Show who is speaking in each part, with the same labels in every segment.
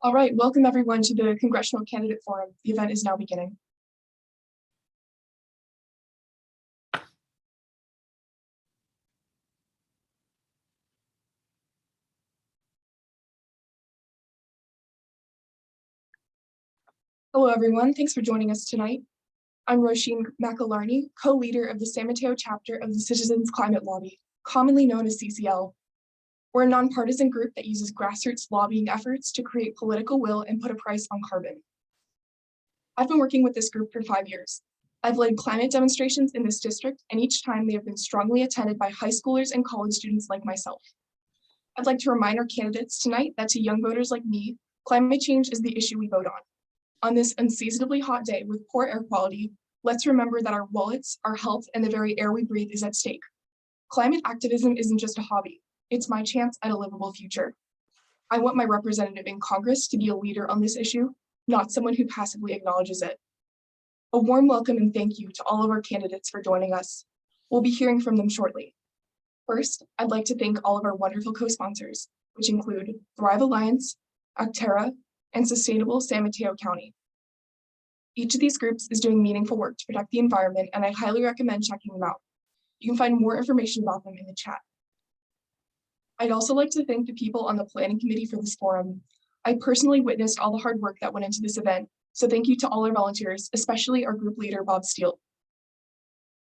Speaker 1: All right, welcome everyone to the Congressional Candidate Forum. The event is now beginning. Hello everyone, thanks for joining us tonight. I'm Roisin McAlarney, co-leader of the San Mateo chapter of the Citizens Climate Lobby, commonly known as CCL. We're a nonpartisan group that uses grassroots lobbying efforts to create political will and put a price on carbon. I've been working with this group for 5 years. I've led climate demonstrations in this district, and each time they have been strongly attended by high schoolers and college students like myself. I'd like to remind our candidates tonight that to young voters like me, climate change is the issue we vote on. On this unseasonably hot day with poor air quality, let's remember that our wallets, our health, and the very air we breathe is at stake. Climate activism isn't just a hobby. It's my chance at a livable future. I want my representative in Congress to be a leader on this issue, not someone who passively acknowledges it. A warm welcome and thank you to all of our candidates for joining us. We'll be hearing from them shortly. First, I'd like to thank all of our wonderful co-sponsors, which include Thrive Alliance, Actera, and Sustainable San Mateo County. Each of these groups is doing meaningful work to protect the environment, and I highly recommend checking them out. You can find more information about them in the chat. I'd also like to thank the people on the planning committee for this forum. I personally witnessed all the hard work that went into this event, so thank you to all our volunteers, especially our group leader, Bob Steele.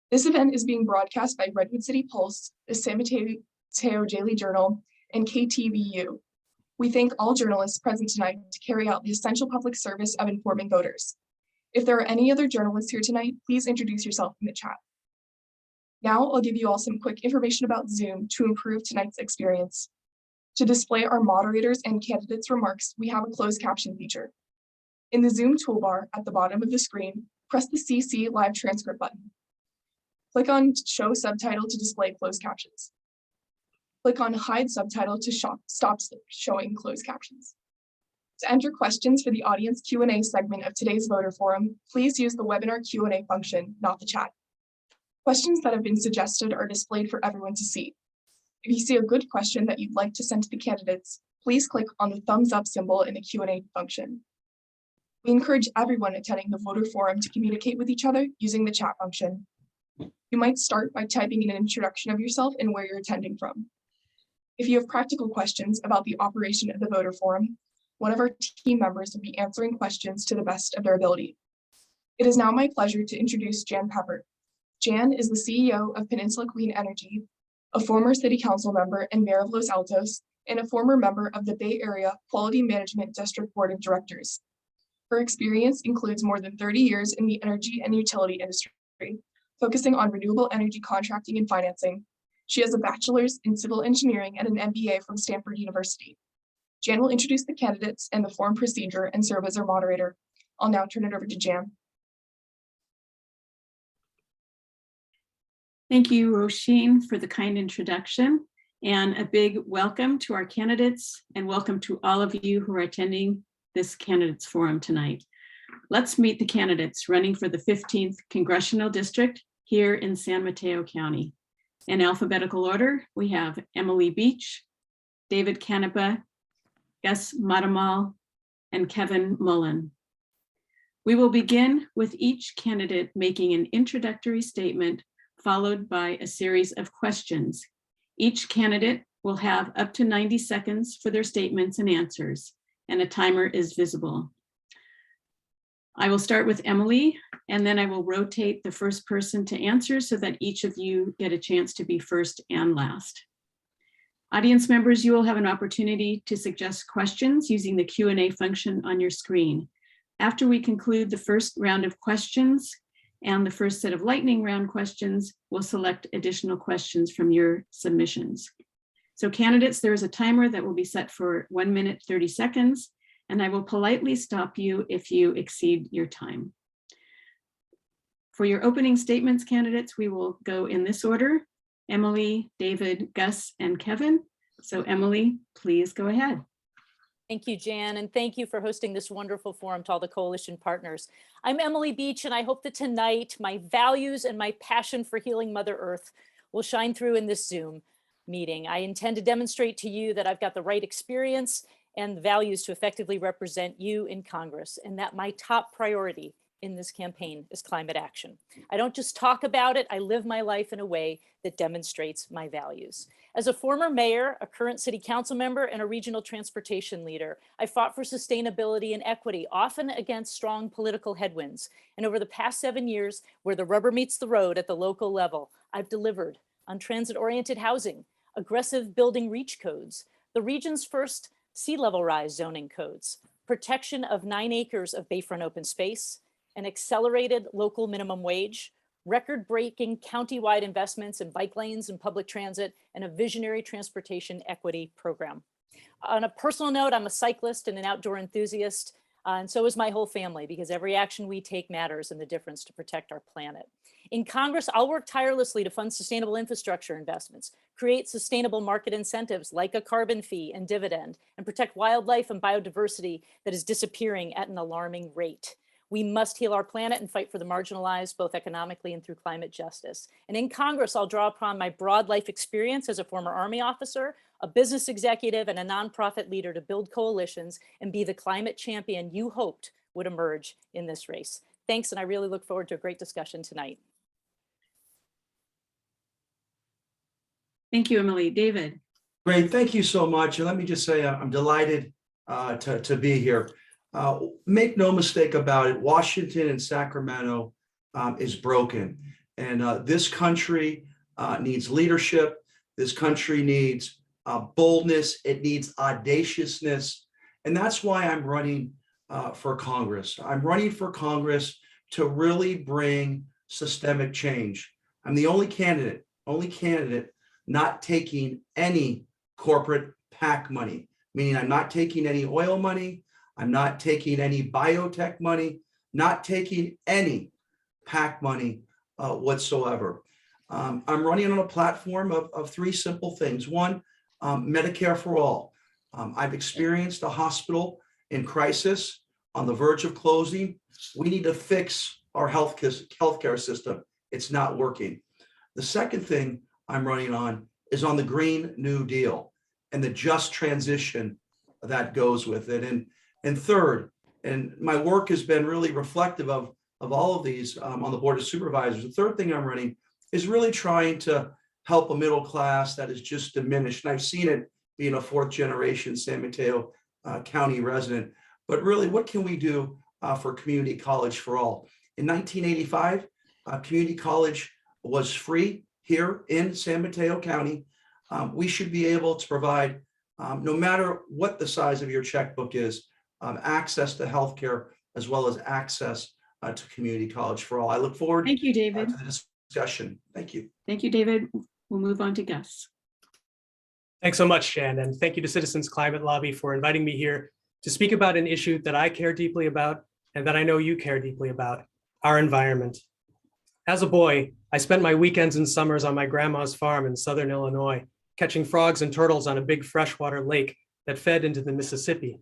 Speaker 1: This event is being broadcast by Redwood City Pulse, the San Mateo Daily Journal, and KTVU. We thank all journalists present tonight to carry out the essential public service of informing voters. If there are any other journalists here tonight, please introduce yourself in the chat. Now I'll give you all some quick information about Zoom to improve tonight's experience. To display our moderators and candidates' remarks, we have a closed caption feature. In the Zoom toolbar at the bottom of the screen, press the CC Live Transcript button. Click on Show Subtitle to display closed captions. Click on Hide Subtitle to stop showing closed captions. To enter questions for the audience Q&A segment of today's voter forum, please use the webinar Q&A function, not the chat. Questions that have been suggested are displayed for everyone to see. If you see a good question that you'd like to send to the candidates, please click on the thumbs up symbol in the Q&A function. We encourage everyone attending the voter forum to communicate with each other using the chat function. You might start by typing in an introduction of yourself and where you're attending from. If you have practical questions about the operation of the voter forum, one of our team members will be answering questions to the best of their ability. It is now my pleasure to introduce Jan Pepper. Jan is the CEO of Peninsula Clean Energy, a former city council member and mayor of Los Altos, and a former member of the Bay Area Quality Management District Board of Directors. Her experience includes more than 30 years in the energy and utility industry, focusing on renewable energy contracting and financing. She has a bachelor's in civil engineering and an MBA from Stanford University. Jan will introduce the candidates and the forum procedure and serve as our moderator. I'll now turn it over to Jan.
Speaker 2: Thank you, Roisin, for the kind introduction, and a big welcome to our candidates and welcome to all of you who are attending this candidates forum tonight. Let's meet the candidates running for the 15th Congressional District here in San Mateo County. In alphabetical order, we have Emily Beach, David Canepa, Gus Mattammal, and Kevin Mullin. We will begin with each candidate making an introductory statement followed by a series of questions. Each candidate will have up to 90 seconds for their statements and answers, and a timer is visible. I will start with Emily, and then I will rotate the first person to answer so that each of you get a chance to be first and last. Audience members, you will have an opportunity to suggest questions using the Q&A function on your screen. After we conclude the first round of questions and the first set of lightning round questions, we'll select additional questions from your submissions. So candidates, there is a timer that will be set for 1 minute, 30 seconds, and I will politely stop you if you exceed your time. For your opening statements, candidates, we will go in this order: Emily, David, Gus, and Kevin. So Emily, please go ahead.
Speaker 3: Thank you, Jan, and thank you for hosting this wonderful forum to all the coalition partners. I'm Emily Beach, and I hope that tonight my values and my passion for healing Mother Earth will shine through in this Zoom meeting. I intend to demonstrate to you that I've got the right experience and the values to effectively represent you in Congress, and that my top priority in this campaign is climate action. I don't just talk about it, I live my life in a way that demonstrates my values. As a former mayor, a current city council member, and a regional transportation leader, I fought for sustainability and equity, often against strong political headwinds. And over the past 7 years, where the rubber meets the road at the local level, I've delivered on transit-oriented housing, aggressive building reach codes, the region's first sea level rise zoning codes, protection of 9 acres of bayfront open space, an accelerated local minimum wage, record-breaking county-wide investments in bike lanes and public transit, and a visionary transportation equity program. On a personal note, I'm a cyclist and an outdoor enthusiast, and so is my whole family, because every action we take matters in the difference to protect our planet. In Congress, I'll work tirelessly to fund sustainable infrastructure investments, create sustainable market incentives like a carbon fee and dividend, and protect wildlife and biodiversity that is disappearing at an alarming rate. We must heal our planet and fight for the marginalized, both economically and through climate justice. And in Congress, I'll draw upon my broad life experience as a former Army officer, a business executive, and a nonprofit leader to build coalitions and be the climate champion you hoped would emerge in this race. Thanks, and I really look forward to a great discussion tonight.
Speaker 2: Thank you, Emily. David.
Speaker 4: Great, thank you so much. And let me just say, I'm delighted to be here. Make no mistake about it, Washington and Sacramento is broken. And this country needs leadership. This country needs boldness. It needs audaciousness. And that's why I'm running for Congress. I'm running for Congress to really bring systemic change. I'm the only candidate not taking any corporate PAC money, meaning I'm not taking any oil money. I'm not taking any biotech money, not taking any PAC money whatsoever. I'm running on a platform of 3 simple things. One, Medicare for all. I've experienced a hospital in crisis on the verge of closing. We need to fix our healthcare system. It's not working. The second thing I'm running on is on the Green New Deal and the just transition that goes with it. And third, and my work has been really reflective of all of these on the Board of Supervisors. The third thing I'm running is really trying to help a middle class that is just diminished. And I've seen it being a 4th generation San Mateo County resident. But really, what can we do for community college for all? In 1985, community college was free here in San Mateo County. We should be able to provide, no matter what the size of your checkbook is, access to healthcare as well as access to community college for all. I look forward
Speaker 2: Thank you, David.
Speaker 4: to the discussion. Thank you.
Speaker 2: Thank you, David. We'll move on to Gus.
Speaker 5: Thanks so much, Jan, and thank you to Citizens Climate Lobby for inviting me here to speak about an issue that I care deeply about and that I know you care deeply about, our environment. As a boy, I spent my weekends and summers on my grandma's farm in southern Illinois, catching frogs and turtles on a big freshwater lake that fed into the Mississippi.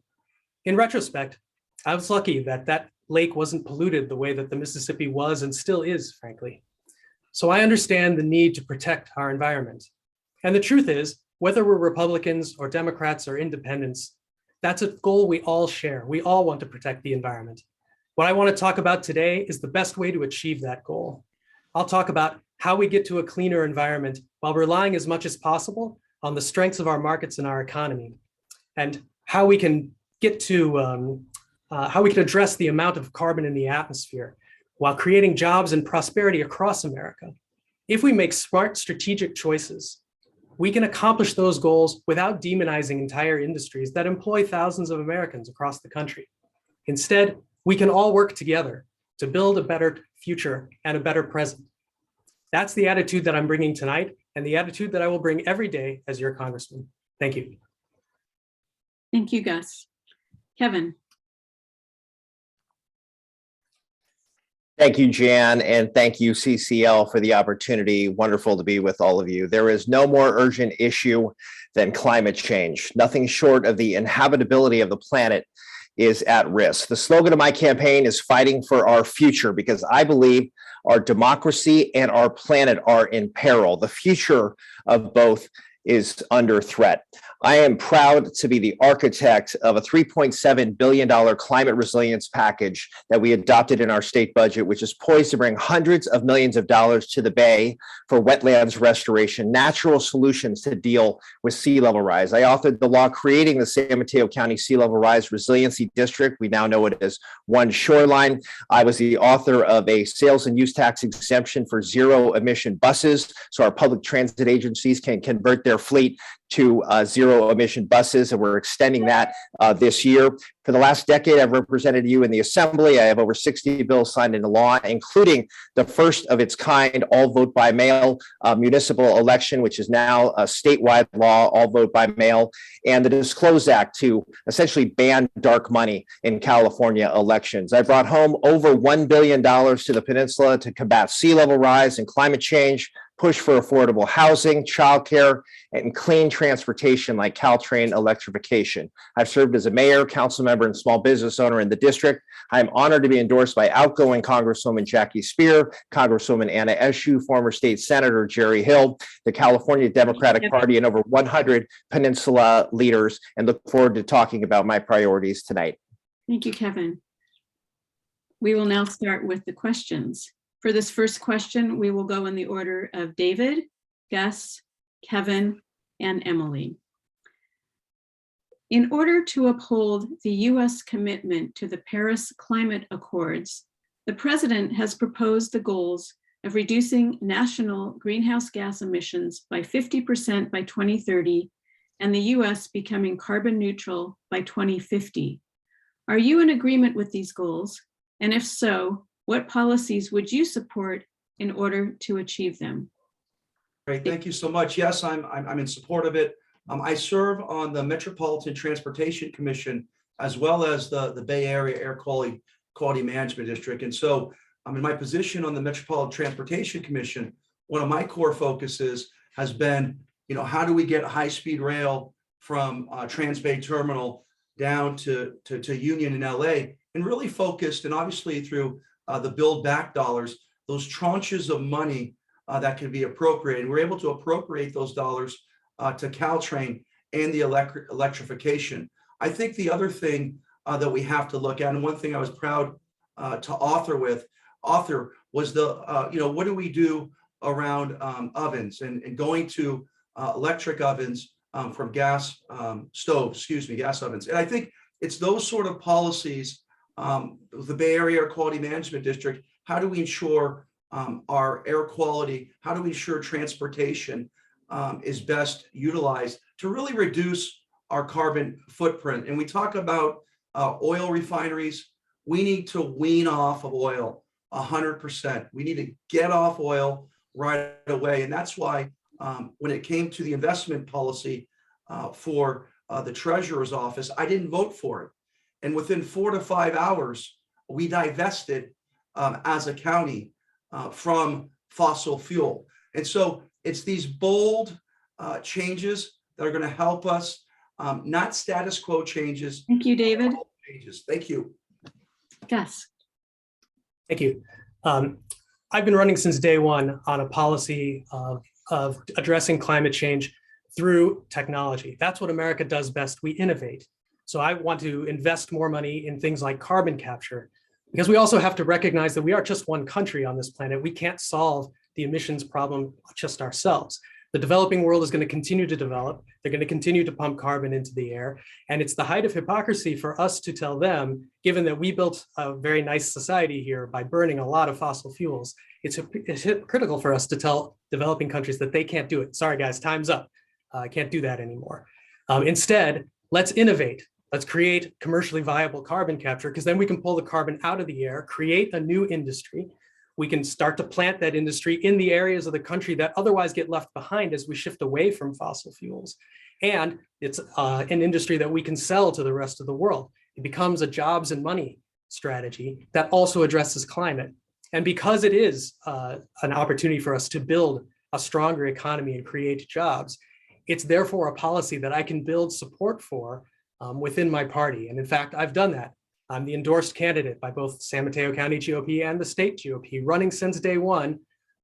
Speaker 5: In retrospect, I was lucky that that lake wasn't polluted the way that the Mississippi was and still is, frankly. So I understand the need to protect our environment. And the truth is, whether we're Republicans or Democrats or independents, that's a goal we all share. We all want to protect the environment. What I want to talk about today is the best way to achieve that goal. I'll talk about how we get to a cleaner environment while relying as much as possible on the strengths of our markets and our economy, and how we can get to how we can address the amount of carbon in the atmosphere while creating jobs and prosperity across America. If we make smart strategic choices, we can accomplish those goals without demonizing entire industries that employ thousands of Americans across the country. Instead, we can all work together to build a better future and a better present. That's the attitude that I'm bringing tonight, and the attitude that I will bring every day as your congressman. Thank you.
Speaker 2: Thank you, Gus. Kevin.
Speaker 6: Thank you, Jan, and thank you, CCL, for the opportunity. Wonderful to be with all of you. There is no more urgent issue than climate change. Nothing short of the inhabitability of the planet is at risk. The slogan of my campaign is fighting for our future, because I believe our democracy and our planet are in peril. The future of both is under threat. I am proud to be the architect of a $3.7 billion climate resilience package that we adopted in our state budget, which is poised to bring hundreds of millions of dollars to the Bay for wetlands restoration, natural solutions to deal with sea level rise. I authored the law creating the San Mateo County Sea Level Rise Resiliency District. We now know it as One Shoreline. I was the author of a sales and use tax exemption for zero emission buses, so our public transit agencies can convert their fleet to zero emission buses, and we're extending that this year. For the last decade, I've represented you in the Assembly. I have over 60 bills signed into law, including the first of its kind all vote by mail municipal election, which is now a statewide law, all vote by mail, and the Disclose Act to essentially ban dark money in California elections. I brought home over $1 billion to the peninsula to combat sea level rise and climate change, push for affordable housing, childcare, and clean transportation like Caltrain electrification. I've served as a mayor, council member, and small business owner in the district. I am honored to be endorsed by outgoing Congresswoman Jackie Spear, Congresswoman Anna Eshoo, former state senator Jerry Hill, the California Democratic Party, and over 100 peninsula leaders, and look forward to talking about my priorities tonight.
Speaker 2: Thank you, Kevin. We will now start with the questions. For this first question, we will go in the order of David, Gus, Kevin, and Emily. In order to uphold the U.S. commitment to the Paris Climate Accords, the President has proposed the goals of reducing national greenhouse gas emissions by 50% by 2030 and the U.S. becoming carbon neutral by 2050. Are you in agreement with these goals? And if so, what policies would you support in order to achieve them?
Speaker 4: Great, thank you so much. Yes, I'm in support of it. I serve on the Metropolitan Transportation Commission as well as the Bay Area Air Quality Management District. And so in my position on the Metropolitan Transportation Commission, one of my core focuses has been, how do we get high-speed rail from Trans Bay Terminal down to Union in LA, and really focused, and obviously through the Build Back dollars, those tranches of money that can be appropriated. We're able to appropriate those dollars to Caltrain and the electrification. I think the other thing that we have to look at, and one thing I was proud to author was the, what do we do around ovens and going to electric ovens from gas gas ovens. And I think it's those sort of policies, the Bay Area Air Quality Management District, how do we ensure our air quality? How do we ensure transportation is best utilized to really reduce our carbon footprint? And we talk about oil refineries. We need to wean off of oil 100%. We need to get off oil right away. And that's why when it came to the investment policy for the Treasurer's Office, I didn't vote for it. And within 4 to 5 hours, we divested as a county from fossil fuel. And so it's these bold changes that are going to help us, not status quo changes.
Speaker 2: Thank you, David.
Speaker 4: Changes. Thank you.
Speaker 2: Gus.
Speaker 5: Thank you. I've been running since day one on a policy of addressing climate change through technology. That's what America does best. We innovate. So I want to invest more money in things like carbon capture, because we also have to recognize that we are just one country on this planet. We can't solve the emissions problem just ourselves. The developing world is going to continue to develop. They're going to continue to pump carbon into the air. And it's the height of hypocrisy for us to tell them, given that we built a very nice society here by burning a lot of fossil fuels, it's hypocritical for us to tell developing countries that they can't do it. Sorry, guys, time's up. I can't do that anymore. Instead, let's innovate. Let's create commercially viable carbon capture, because then we can pull the carbon out of the air, create a new industry. We can start to plant that industry in the areas of the country that otherwise get left behind as we shift away from fossil fuels. And it's an industry that we can sell to the rest of the world. It becomes a jobs and money strategy that also addresses climate. And because it is an opportunity for us to build a stronger economy and create jobs, it's therefore a policy that I can build support for within my party. And in fact, I've done that. I'm the endorsed candidate by both San Mateo County GOP and the state GOP, running since day one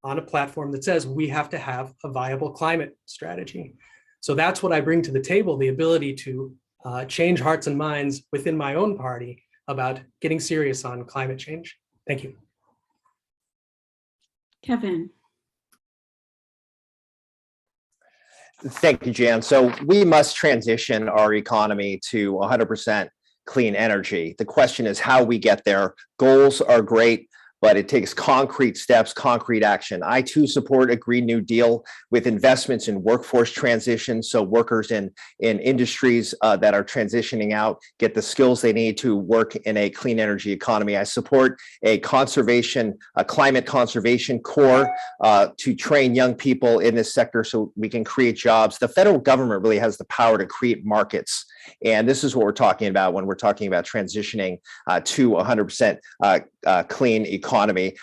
Speaker 5: on a platform that says we have to have a viable climate strategy. So that's what I bring to the table, the ability to change hearts and minds within my own party about getting serious on climate change. Thank you.
Speaker 2: Kevin.
Speaker 6: Thank you, Jan. So we must transition our economy to 100% clean energy. The question is how we get there. Goals are great, but it takes concrete steps, concrete action. I too support a Green New Deal with investments in workforce transition, so workers in industries that are transitioning out get the skills they need to work in a clean energy economy. I support a climate conservation corps to train young people in this sector so we can create jobs. The federal government really has the power to create markets. And this is what we're talking about when we're talking about transitioning to 100% clean economy.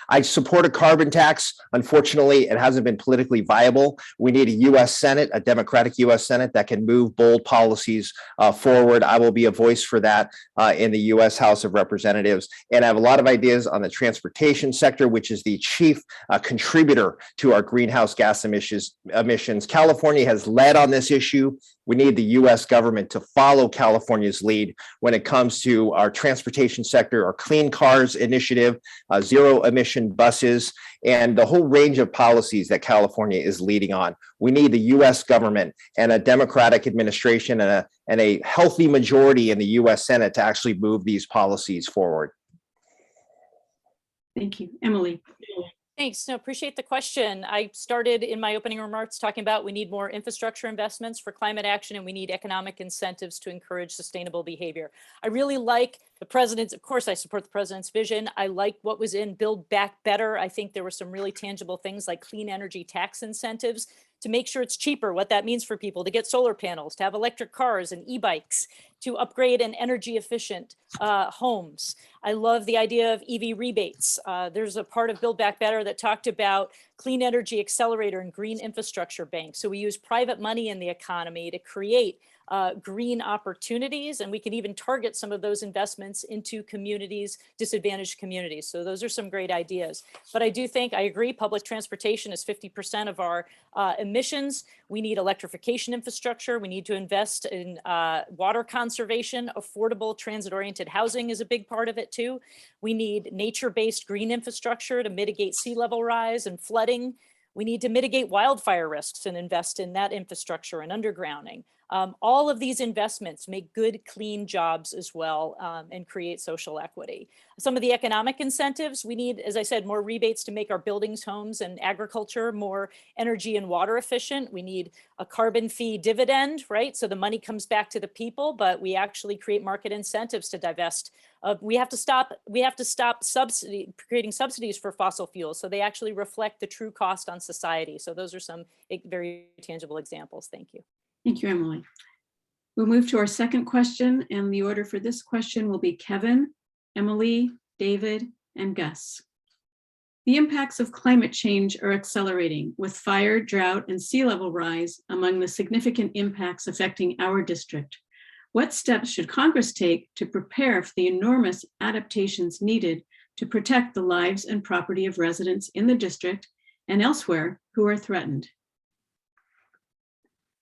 Speaker 6: I support a carbon tax. Unfortunately, it hasn't been politically viable. We need a U.S. Senate, a Democratic U.S. Senate that can move bold policies forward. I will be a voice for that in the U.S. House of Representatives. And I have a lot of ideas on the transportation sector, which is the chief contributor to our greenhouse gas emissions. California has led on this issue. We need the U.S. government to follow California's lead when it comes to our transportation sector, our clean cars initiative, zero emission buses, and the whole range of policies that California is leading on. We need the U.S. government and a Democratic administration and a healthy majority in the U.S. Senate to actually move these policies forward.
Speaker 2: Thank you. Emily.
Speaker 3: Thanks. No, appreciate the question. I started in my opening remarks talking about we need more infrastructure investments for climate action, and we need economic incentives to encourage sustainable behavior. I really like the president's, of course, I support the president's vision. I like what was in Build Back Better. I think there were some really tangible things like clean energy tax incentives to make sure it's cheaper, what that means for people to get solar panels, to have electric cars and e-bikes, to upgrade and energy efficient homes. I love the idea of EV rebates. There's a part of Build Back Better that talked about clean energy accelerator and green infrastructure banks. So we use private money in the economy to create green opportunities, and we can even target some of those investments into communities, disadvantaged communities. So those are some great ideas. But I do think, I agree, public transportation is 50% of our emissions. We need electrification infrastructure. We need to invest in water conservation. Affordable transit-oriented housing is a big part of it too. We need nature-based green infrastructure to mitigate sea level rise and flooding. We need to mitigate wildfire risks and invest in that infrastructure and undergrounding. All of these investments make good, clean jobs as well and create social equity. Some of the economic incentives, we need, as I said, more rebates to make our buildings, homes, and agriculture more energy and water efficient. We need a carbon fee dividend, right? So the money comes back to the people, but we actually create market incentives to divest. We have to stop creating subsidies for fossil fuels so they actually reflect the true cost on society. So those are some very tangible examples. Thank you.
Speaker 2: Thank you, Emily. We'll move to our second question, and the order for this question will be Kevin, Emily, David, and Gus. The impacts of climate change are accelerating, with fire, drought, and sea level rise among the significant impacts affecting our district. What steps should Congress take to prepare for the enormous adaptations needed to protect the lives and property of residents in the district and elsewhere who are threatened?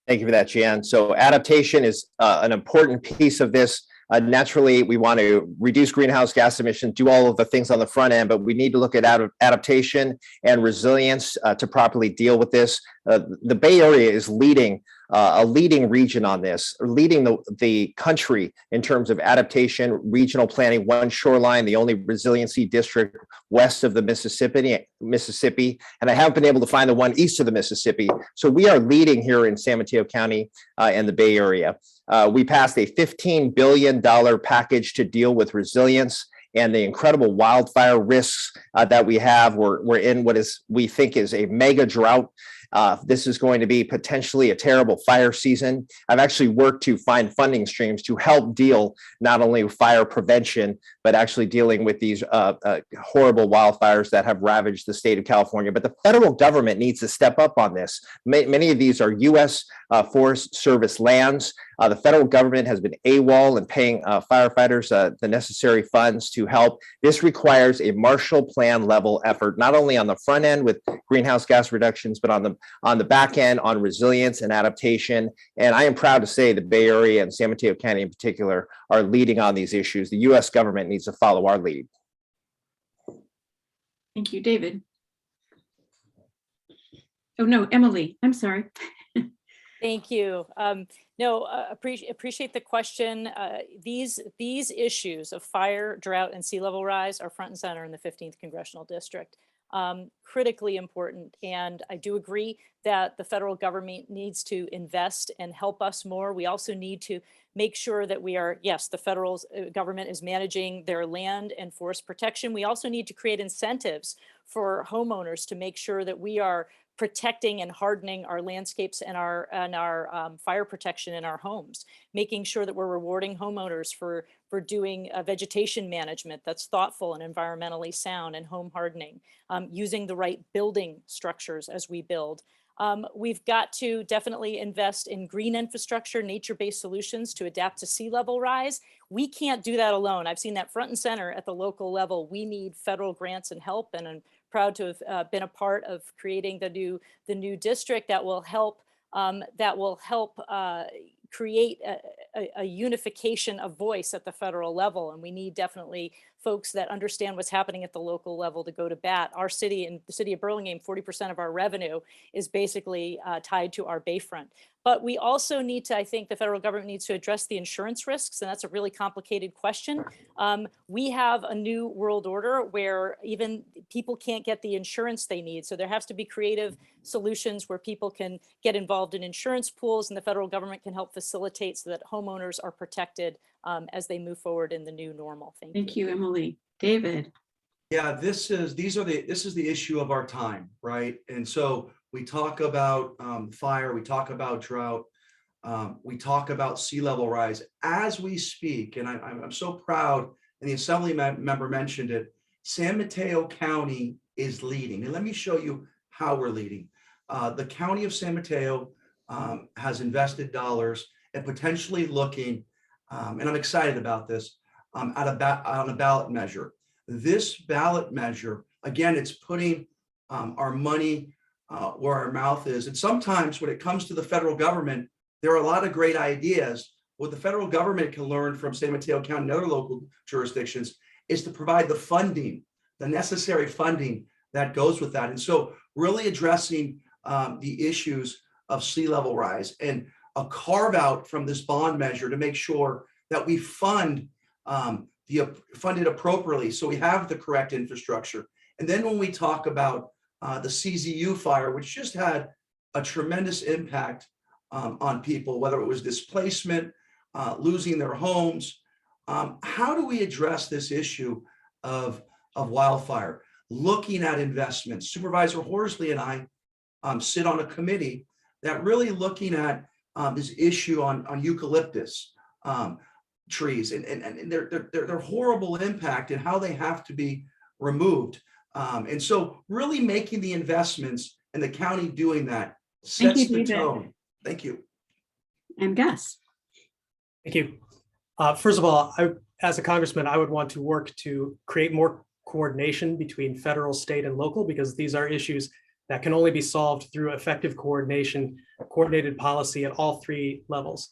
Speaker 6: Thank you for that, Jan. So adaptation is an important piece of this. Naturally, we want to reduce greenhouse gas emissions, do all of the things on the front end, but we need to look at adaptation and resilience to properly deal with this. The Bay Area is leading a leading region on this, leading the country in terms of adaptation, regional planning, one shoreline, the only resiliency district west of the Mississippi, and I haven't been able to find the one east of the Mississippi. So we are leading here in San Mateo County and the Bay Area. We passed a $15 billion package to deal with resilience and the incredible wildfire risks that we have. We're in what we think is a mega drought. This is going to be potentially a terrible fire season. I've actually worked to find funding streams to help deal not only with fire prevention, but actually dealing with these horrible wildfires that have ravaged the state of California. But the federal government needs to step up on this. Many of these are U.S. Forest Service lands. The federal government has been AWOL and paying firefighters the necessary funds to help. This requires a Marshall Plan level effort, not only on the front end with greenhouse gas reductions, but on the back end, on resilience and adaptation. And I am proud to say the Bay Area and San Mateo County in particular are leading on these issues. The U.S. government needs to follow our lead.
Speaker 2: Thank you, David. Oh, no, Emily, I'm sorry.
Speaker 3: Thank you. Appreciate the question. These issues of fire, drought, and sea level rise are front and center in the 15th Congressional District. Critically important. And I do agree that the federal government needs to invest and help us more. We also need to make sure that we are, yes, the federal government is managing their land and forest protection. We also need to create incentives for homeowners to make sure that we are protecting and hardening our landscapes and our fire protection in our homes, making sure that we're rewarding homeowners for doing vegetation management that's thoughtful and environmentally sound and home hardening, using the right building structures as we build. We've got to definitely invest in green infrastructure, nature-based solutions to adapt to sea level rise. We can't do that alone. I've seen that front and center at the local level. We need federal grants and help, and I'm proud to have been a part of creating the new district that will help create a unification of voice at the federal level. And we need definitely folks that understand what's happening at the local level to go to bat. Our city, in the city of Burlingame, 40% of our revenue is basically tied to our bayfront. But we also need to, I think the federal government needs to address the insurance risks, and that's a really complicated question. We have a new world order where even people can't get the insurance they need. So there has to be creative solutions where people can get involved in insurance pools, and the federal government can help facilitate so that homeowners are protected as they move forward in the new normal.
Speaker 2: Thank you, Emily. David.
Speaker 4: Yeah, this is the issue of our time, right? And so we talk about fire, we talk about drought, we talk about sea level rise as we speak. And I'm so proud, and the Assembly member mentioned it, San Mateo County is leading. And let me show you how we're leading. The County of San Mateo has invested dollars and potentially looking, and I'm excited about this, on a ballot measure. This ballot measure, again, it's putting our money where our mouth is. And sometimes when it comes to the federal government, there are a lot of great ideas. What the federal government can learn from San Mateo County and other local jurisdictions is to provide the funding, the necessary funding that goes with that. And so really addressing the issues of sea level rise and a carve out from this bond measure to make sure that we fund it appropriately so we have the correct infrastructure. And then when we talk about the CZU fire, which just had a tremendous impact on people, whether it was displacement, losing their homes, how do we address this issue of wildfire? Looking at investments. Supervisor Horsley and I sit on a committee that really looking at this issue on eucalyptus trees and their horrible impact and how they have to be removed. And so really making the investments and the county doing that sets the tone. Thank you.
Speaker 2: And Gus.
Speaker 5: Thank you. First of all, as a congressman, I would want to work to create more coordination between federal, state, and local, because these are issues that can only be solved through effective coordination, coordinated policy at all three levels.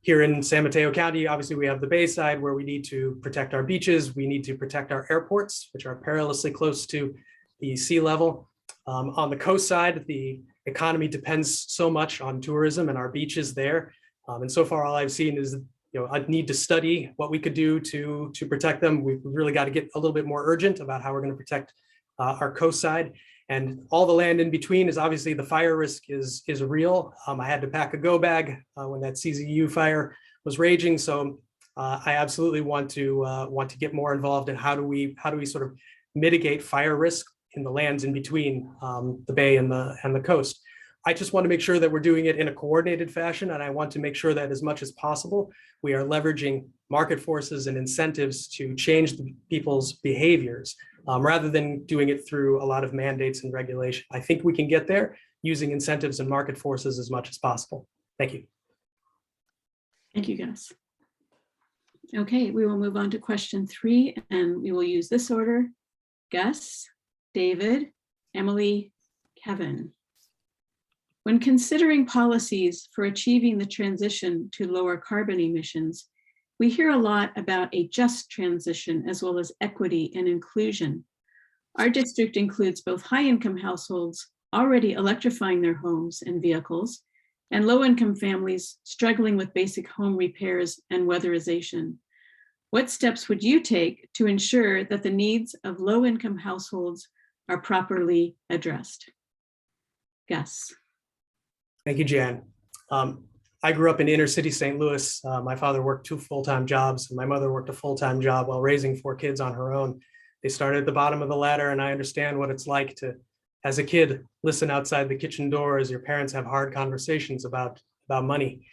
Speaker 5: Here in San Mateo County, obviously we have the Bayside where we need to protect our beaches. We need to protect our airports, which are perilously close to the sea level. On the coast side, the economy depends so much on tourism and our beaches there. And so far, all I've seen is, I need to study what we could do to protect them. We've really got to get a little bit more urgent about how we're going to protect our coast side. And all the land in between is obviously the fire risk is real. I had to pack a go bag when that CZU fire was raging. So I absolutely want to get more involved in how do we sort of mitigate fire risk in the lands in between the bay and the coast. I just want to make sure that we're doing it in a coordinated fashion, and I want to make sure that as much as possible, we are leveraging market forces and incentives to change the people's behaviors rather than doing it through a lot of mandates and regulation. I think we can get there using incentives and market forces as much as possible. Thank you.
Speaker 2: Thank you, Gus. Okay, we will move on to question 3, and we will use this order: Gus, David, Emily, Kevin. When considering policies for achieving the transition to lower carbon emissions, we hear a lot about a just transition as well as equity and inclusion. Our district includes both high-income households already electrifying their homes and vehicles, and low-income families struggling with basic home repairs and weatherization. What steps would you take to ensure that the needs of low-income households are properly addressed? Gus.
Speaker 5: Thank you, Jan. I grew up in inner city St. Louis. My father worked 2 full-time jobs, and my mother worked a full-time job while raising 4 kids on her own. They started at the bottom of the ladder, and I understand what it's like to, as a kid, listen outside the kitchen door as your parents have hard conversations about money.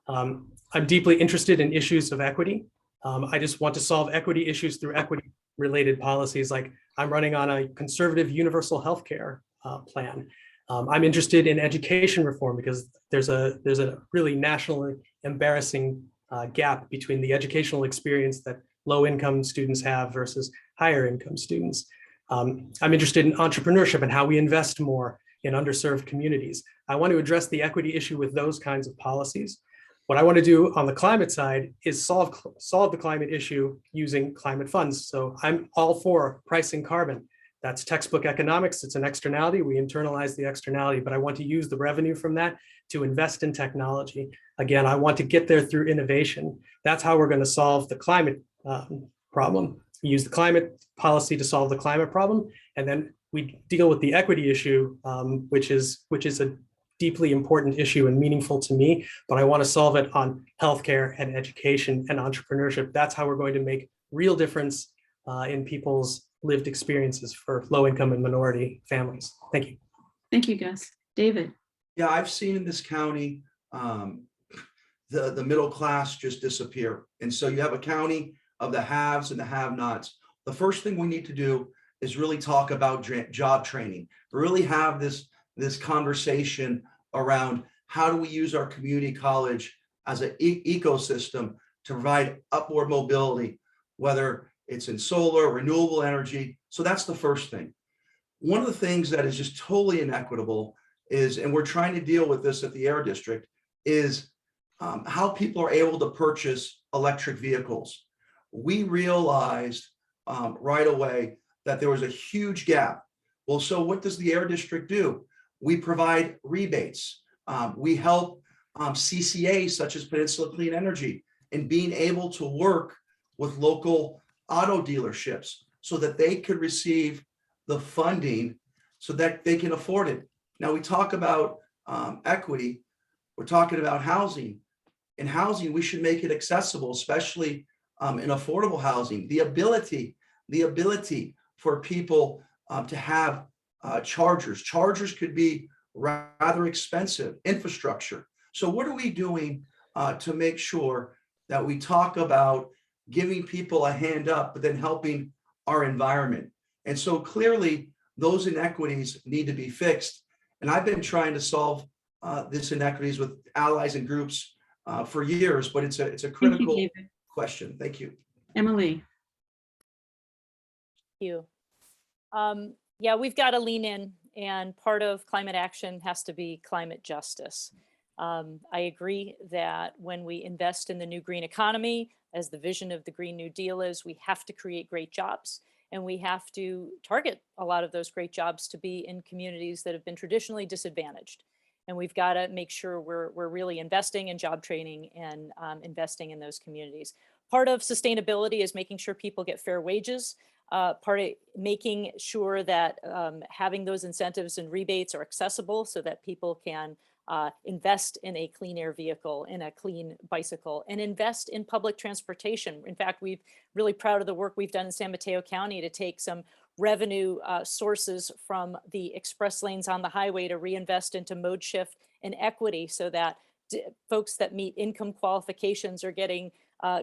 Speaker 5: I'm deeply interested in issues of equity. I just want to solve equity issues through equity-related policies, like I'm running on a conservative universal healthcare plan. I'm interested in education reform because there's a really nationally embarrassing gap between the educational experience that low-income students have versus higher-income students. I'm interested in entrepreneurship and how we invest more in underserved communities. I want to address the equity issue with those kinds of policies. What I want to do on the climate side is solve the climate issue using climate funds. So I'm all for pricing carbon. That's textbook economics. It's an externality. We internalize the externality, but I want to use the revenue from that to invest in technology. Again, I want to get there through innovation. That's how we're going to solve the climate problem. We use the climate policy to solve the climate problem, and then we deal with the equity issue, which is a deeply important issue and meaningful to me, but I want to solve it on healthcare and education and entrepreneurship. That's how we're going to make real difference in people's lived experiences for low-income and minority families. Thank you.
Speaker 2: Thank you, Gus. David.
Speaker 4: Yeah, I've seen in this county, the middle class just disappear. And so you have a county of the haves and the have-nots. The first thing we need to do is really talk about job training, really have this conversation around how do we use our community college as an ecosystem to provide upward mobility, whether it's in solar, renewable energy. So that's the first thing. One of the things that is just totally inequitable is, and we're trying to deal with this at the Air District, is how people are able to purchase electric vehicles. We realized right away that there was a huge gap. Well, so what does the Air District do? We provide rebates. We help CCAs such as Peninsula Clean Energy in being able to work with local auto dealerships so that they could receive the funding so that they can afford it. Now we talk about equity, we're talking about housing. In housing, we should make it accessible, especially in affordable housing. The ability for people to have chargers. Chargers could be rather expensive, infrastructure. So what are we doing to make sure that we talk about giving people a hand up, but then helping our environment? And so clearly those inequities need to be fixed. And I've been trying to solve this inequities with allies and groups for years, but it's a critical question. Thank you.
Speaker 2: Emily.
Speaker 3: Thank you. Yeah, we've got to lean in, and part of climate action has to be climate justice. I agree that when we invest in the new green economy, as the vision of the Green New Deal is, we have to create great jobs, and we have to target a lot of those great jobs to be in communities that have been traditionally disadvantaged. And we've got to make sure we're really investing in job training and investing in those communities. Part of sustainability is making sure people get fair wages. Part of making sure that having those incentives and rebates are accessible so that people can invest in a clean air vehicle, in a clean bicycle, and invest in public transportation. In fact, we're really proud of the work we've done in San Mateo County to take some revenue sources from the express lanes on the highway to reinvest into mode shift and equity so that folks that meet income qualifications are getting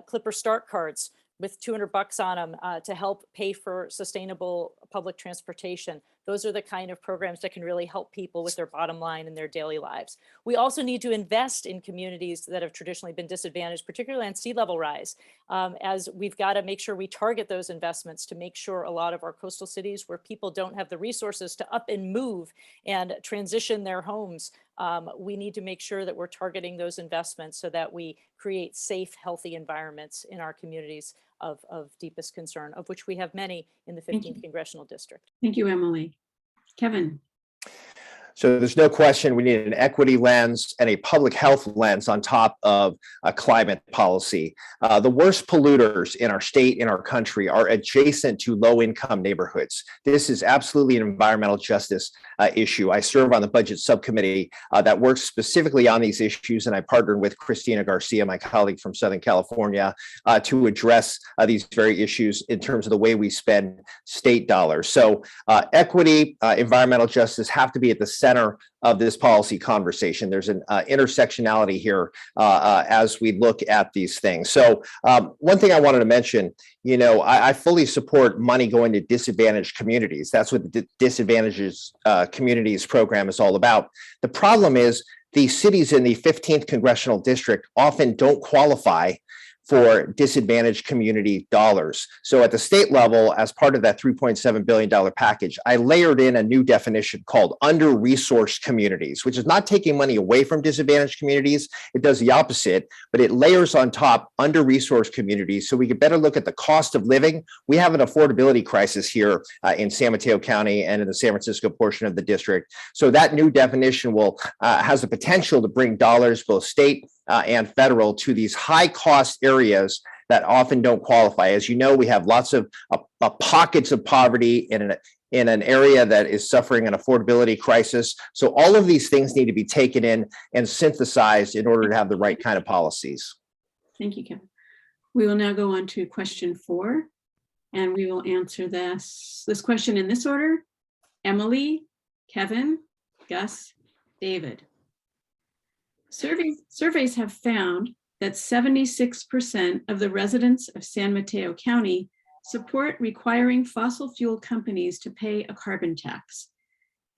Speaker 3: Clipper Start cards with $200 on them to help pay for sustainable public transportation. Those are the kind of programs that can really help people with their bottom line in their daily lives. We also need to invest in communities that have traditionally been disadvantaged, particularly on sea level rise, as we've got to make sure we target those investments to make sure a lot of our coastal cities where people don't have the resources to up and move and transition their homes, we need to make sure that we're targeting those investments so that we create safe, healthy environments in our communities of deepest concern, of which we have many in the 15th Congressional District.
Speaker 2: Thank you, Emily. Kevin.
Speaker 6: So there's no question we need an equity lens and a public health lens on top of a climate policy. The worst polluters in our state, in our country, are adjacent to low-income neighborhoods. This is absolutely an environmental justice issue. I serve on the budget subcommittee that works specifically on these issues, and I partnered with Christina Garcia, my colleague from Southern California, to address these very issues in terms of the way we spend state dollars. So equity, environmental justice have to be at the center of this policy conversation. There's an intersectionality here as we look at these things. So one thing I wanted to mention, you know, I fully support money going to disadvantaged communities. That's what the Disadvantages Communities program is all about. The problem is the cities in the 15th Congressional District often don't qualify for disadvantaged community dollars. So at the state level, as part of that $3.7 billion package, I layered in a new definition called under-resourced communities, which is not taking money away from disadvantaged communities. It does the opposite, but it layers on top under-resourced communities so we can better look at the cost of living. We have an affordability crisis here in San Mateo County and in the San Francisco portion of the district. So that new definition will has the potential to bring dollars, both state and federal, to these high cost areas that often don't qualify. As you know, we have lots of pockets of poverty in an area that is suffering an affordability crisis. So all of these things need to be taken in and synthesized in order to have the right kind of policies.
Speaker 2: Thank you, Kevin. We will now go on to question 4, and we will answer this question in this order: Emily, Kevin, Gus, David. Surveys have found that 76% of the residents of San Mateo County support requiring fossil fuel companies to pay a carbon tax.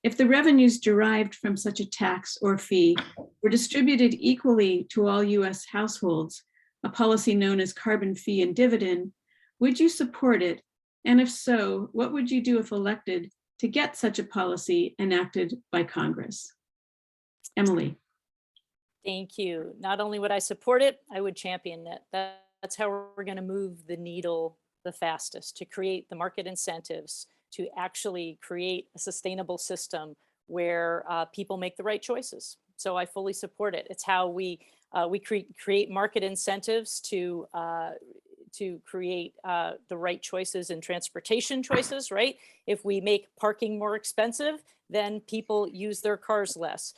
Speaker 2: If the revenues derived from such a tax or fee were distributed equally to all US households, a policy known as carbon fee and dividend, would you support it? And if so, what would you do if elected to get such a policy enacted by Congress? Emily.
Speaker 3: Thank you. Not only would I support it, I would champion it. That's how we're going to move the needle the fastest, to create the market incentives, to actually create a sustainable system where people make the right choices. So I fully support it. It's how we create market incentives to create the right choices in transportation choices, right? If we make parking more expensive, then people use their cars less.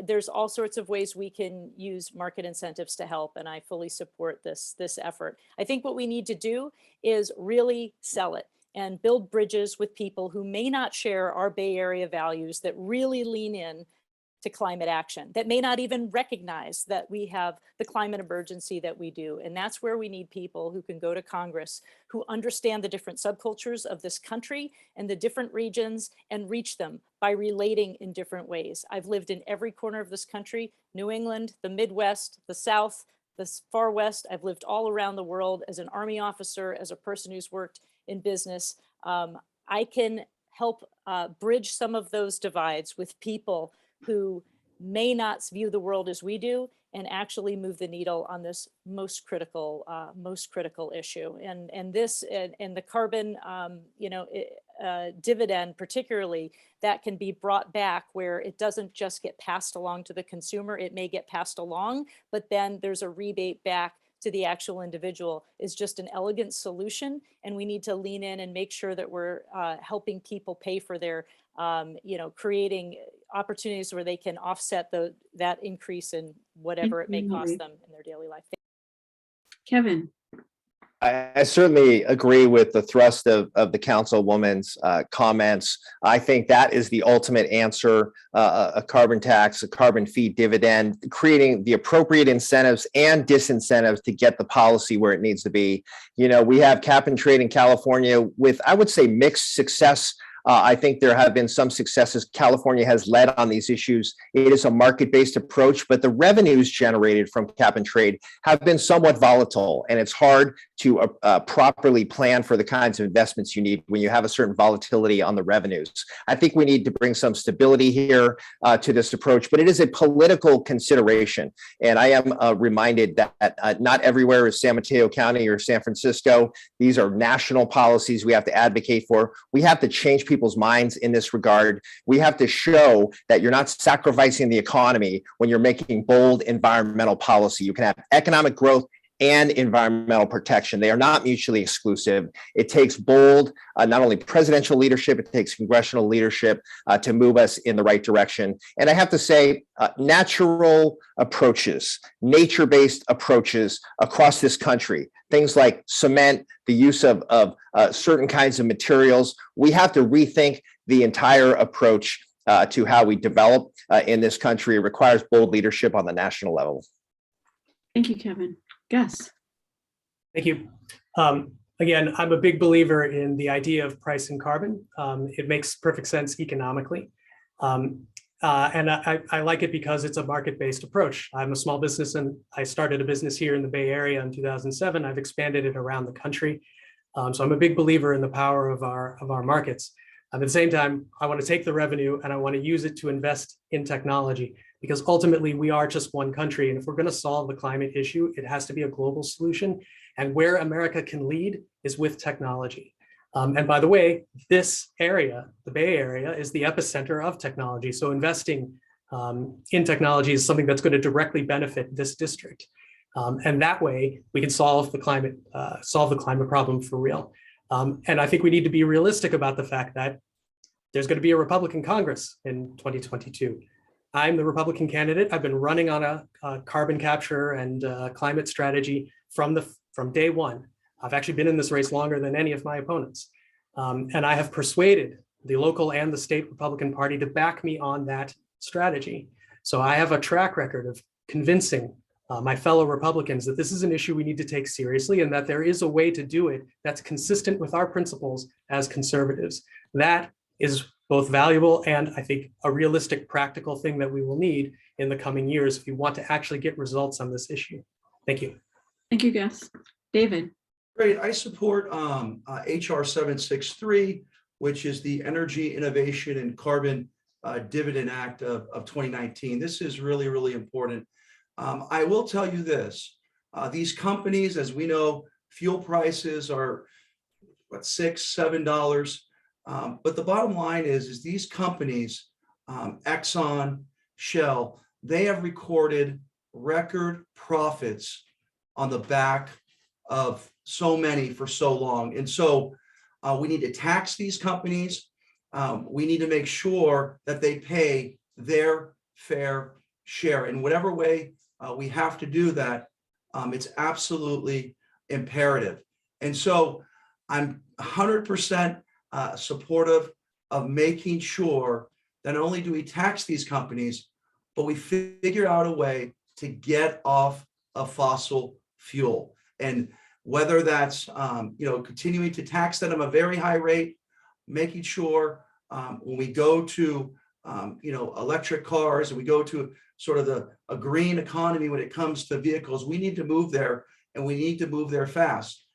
Speaker 3: There's all sorts of ways we can use market incentives to help, and I fully support this effort. I think what we need to do is really sell it and build bridges with people who may not share our Bay Area values, that really lean in to climate action, that may not even recognize that we have the climate emergency that we do. And that's where we need people who can go to Congress, who understand the different subcultures of this country and the different regions, and reach them by relating in different ways. I've lived in every corner of this country: New England, the Midwest, the South, the far West. I've lived all around the world as an Army officer, as a person who's worked in business. I can help bridge some of those divides with people who may not view the world as we do, and actually move the needle on this most critical issue. And this and the carbon, dividend, particularly, that can be brought back where it doesn't just get passed along to the consumer. It may get passed along, but then there's a rebate back to the actual individual, is just an elegant solution. And we need to lean in and make sure that we're helping people pay for their, creating opportunities where they can offset that increase in whatever it may cost them in their daily life.
Speaker 2: Kevin.
Speaker 6: I certainly agree with the thrust of the councilwoman's comments. I think that is the ultimate answer: a carbon tax, a carbon fee dividend, creating the appropriate incentives and disincentives to get the policy where it needs to be. You know, we have cap and trade in California with, I would say, mixed success I think there have been some successes. California has led on these issues. It is a market-based approach, but the revenues generated from cap and trade have been somewhat volatile, and it's hard to properly plan for the kinds of investments you need when you have a certain volatility on the revenues. I think we need to bring some stability here to this approach, but it is a political consideration. And I am reminded that not everywhere is San Mateo County or San Francisco. These are national policies we have to advocate for. We have to change people's minds in this regard. We have to show that you're not sacrificing the economy when you're making bold environmental policy. You can have economic growth and environmental protection. They are not mutually exclusive. It takes bold, not only presidential leadership, it takes congressional leadership to move us in the right direction. And I have to say, natural approaches, nature-based approaches across this country, things like cement, the use of certain kinds of materials, we have to rethink the entire approach to how we develop in this country. It requires bold leadership on the national level.
Speaker 2: Thank you, Kevin. Gus.
Speaker 5: Thank you. Again, I'm a big believer in the idea of price and carbon. It makes perfect sense economically. And I like it because it's a market-based approach. I'm a small business and I started a business here in the Bay Area in 2007. I've expanded it around the country. So I'm a big believer in the power of our markets. At the same time, I want to take the revenue and I want to use it to invest in technology, because ultimately we are just one country. And if we're going to solve the climate issue, it has to be a global solution. And where America can lead is with technology. And by the way, this area, the Bay Area, is the epicenter of technology. So investing in technology is something that's going to directly benefit this district. And that way we can solve the climate problem for real. And I think we need to be realistic about the fact that there's going to be a Republican Congress in 2022. I'm the Republican candidate. I've been running on a carbon capture and climate strategy from day one. I've actually been in this race longer than any of my opponents. And I have persuaded the local and the state Republican Party to back me on that strategy. So I have a track record of convincing my fellow Republicans that this is an issue we need to take seriously and that there is a way to do it that's consistent with our principles as conservatives. That is both valuable and I think a realistic, practical thing that we will need in the coming years if you want to actually get results on this issue. Thank you.
Speaker 2: Thank you, Gus. David.
Speaker 4: Great. I support HR 763, which is the Energy Innovation and Carbon Dividend Act of 2019. This is really, really important. I will tell you this, these companies, as we know, fuel prices are what, $6, $7. But the bottom line is these companies, Exxon, Shell, they have recorded record profits on the back of so many for so long. And so we need to tax these companies. We need to make sure that they pay their fair share in whatever way we have to do that. It's absolutely imperative. And so I'm 100% supportive of making sure that not only do we tax these companies, but we figure out a way to get off of fossil fuel. And whether that's continuing to tax them at a very high rate, making sure when we go to electric cars and we go to sort of a green economy when it comes to vehicles, we need to move there, and we need to move there fast.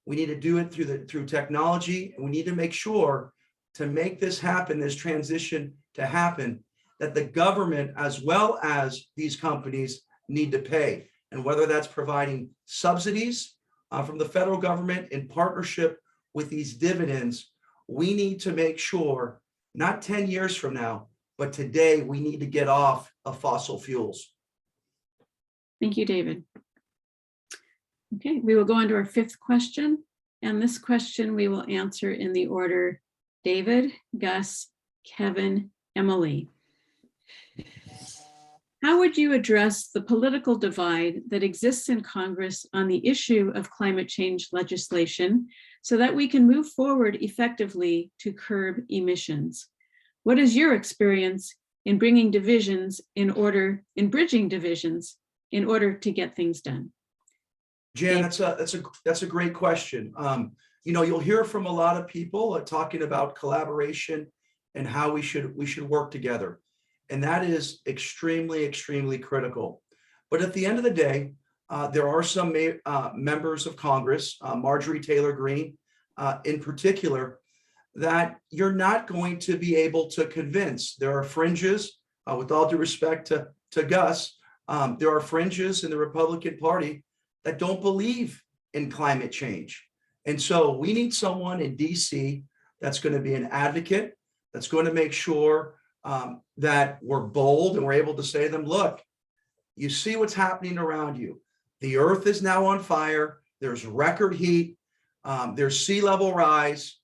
Speaker 4: We need to do it through technology, and we need to make sure to make this happen, this transition to happen, that the government as well as these companies need to pay. And whether that's providing subsidies from the federal government in partnership with these dividends, we need to make sure, not 10 years from now, but today we need to get off of fossil fuels.
Speaker 2: Thank you, David. Okay, we will go on to our fifth question. And this question we will answer in the order David, Gus, Kevin, Emily. How would you address the political divide that exists in Congress on the issue of climate change legislation so that we can move forward effectively to curb emissions? What is your experience in bridging divisions in order to get things done?
Speaker 4: Jan, that's a great question. You'll hear from a lot of people talking about collaboration and how we should work together. And that is extremely, extremely critical. But at the end of the day, there are some members of Congress, Marjorie Taylor Greene in particular, that you're not going to be able to convince. There are fringes, with all due respect to Gus, there are fringes in the Republican Party that don't believe in climate change. And so we need someone in DC that's going to be an advocate, that's going to make sure that we're bold and we're able to say to them, look, you see what's happening around you. The earth is now on fire. There's record heat. There's sea level rise.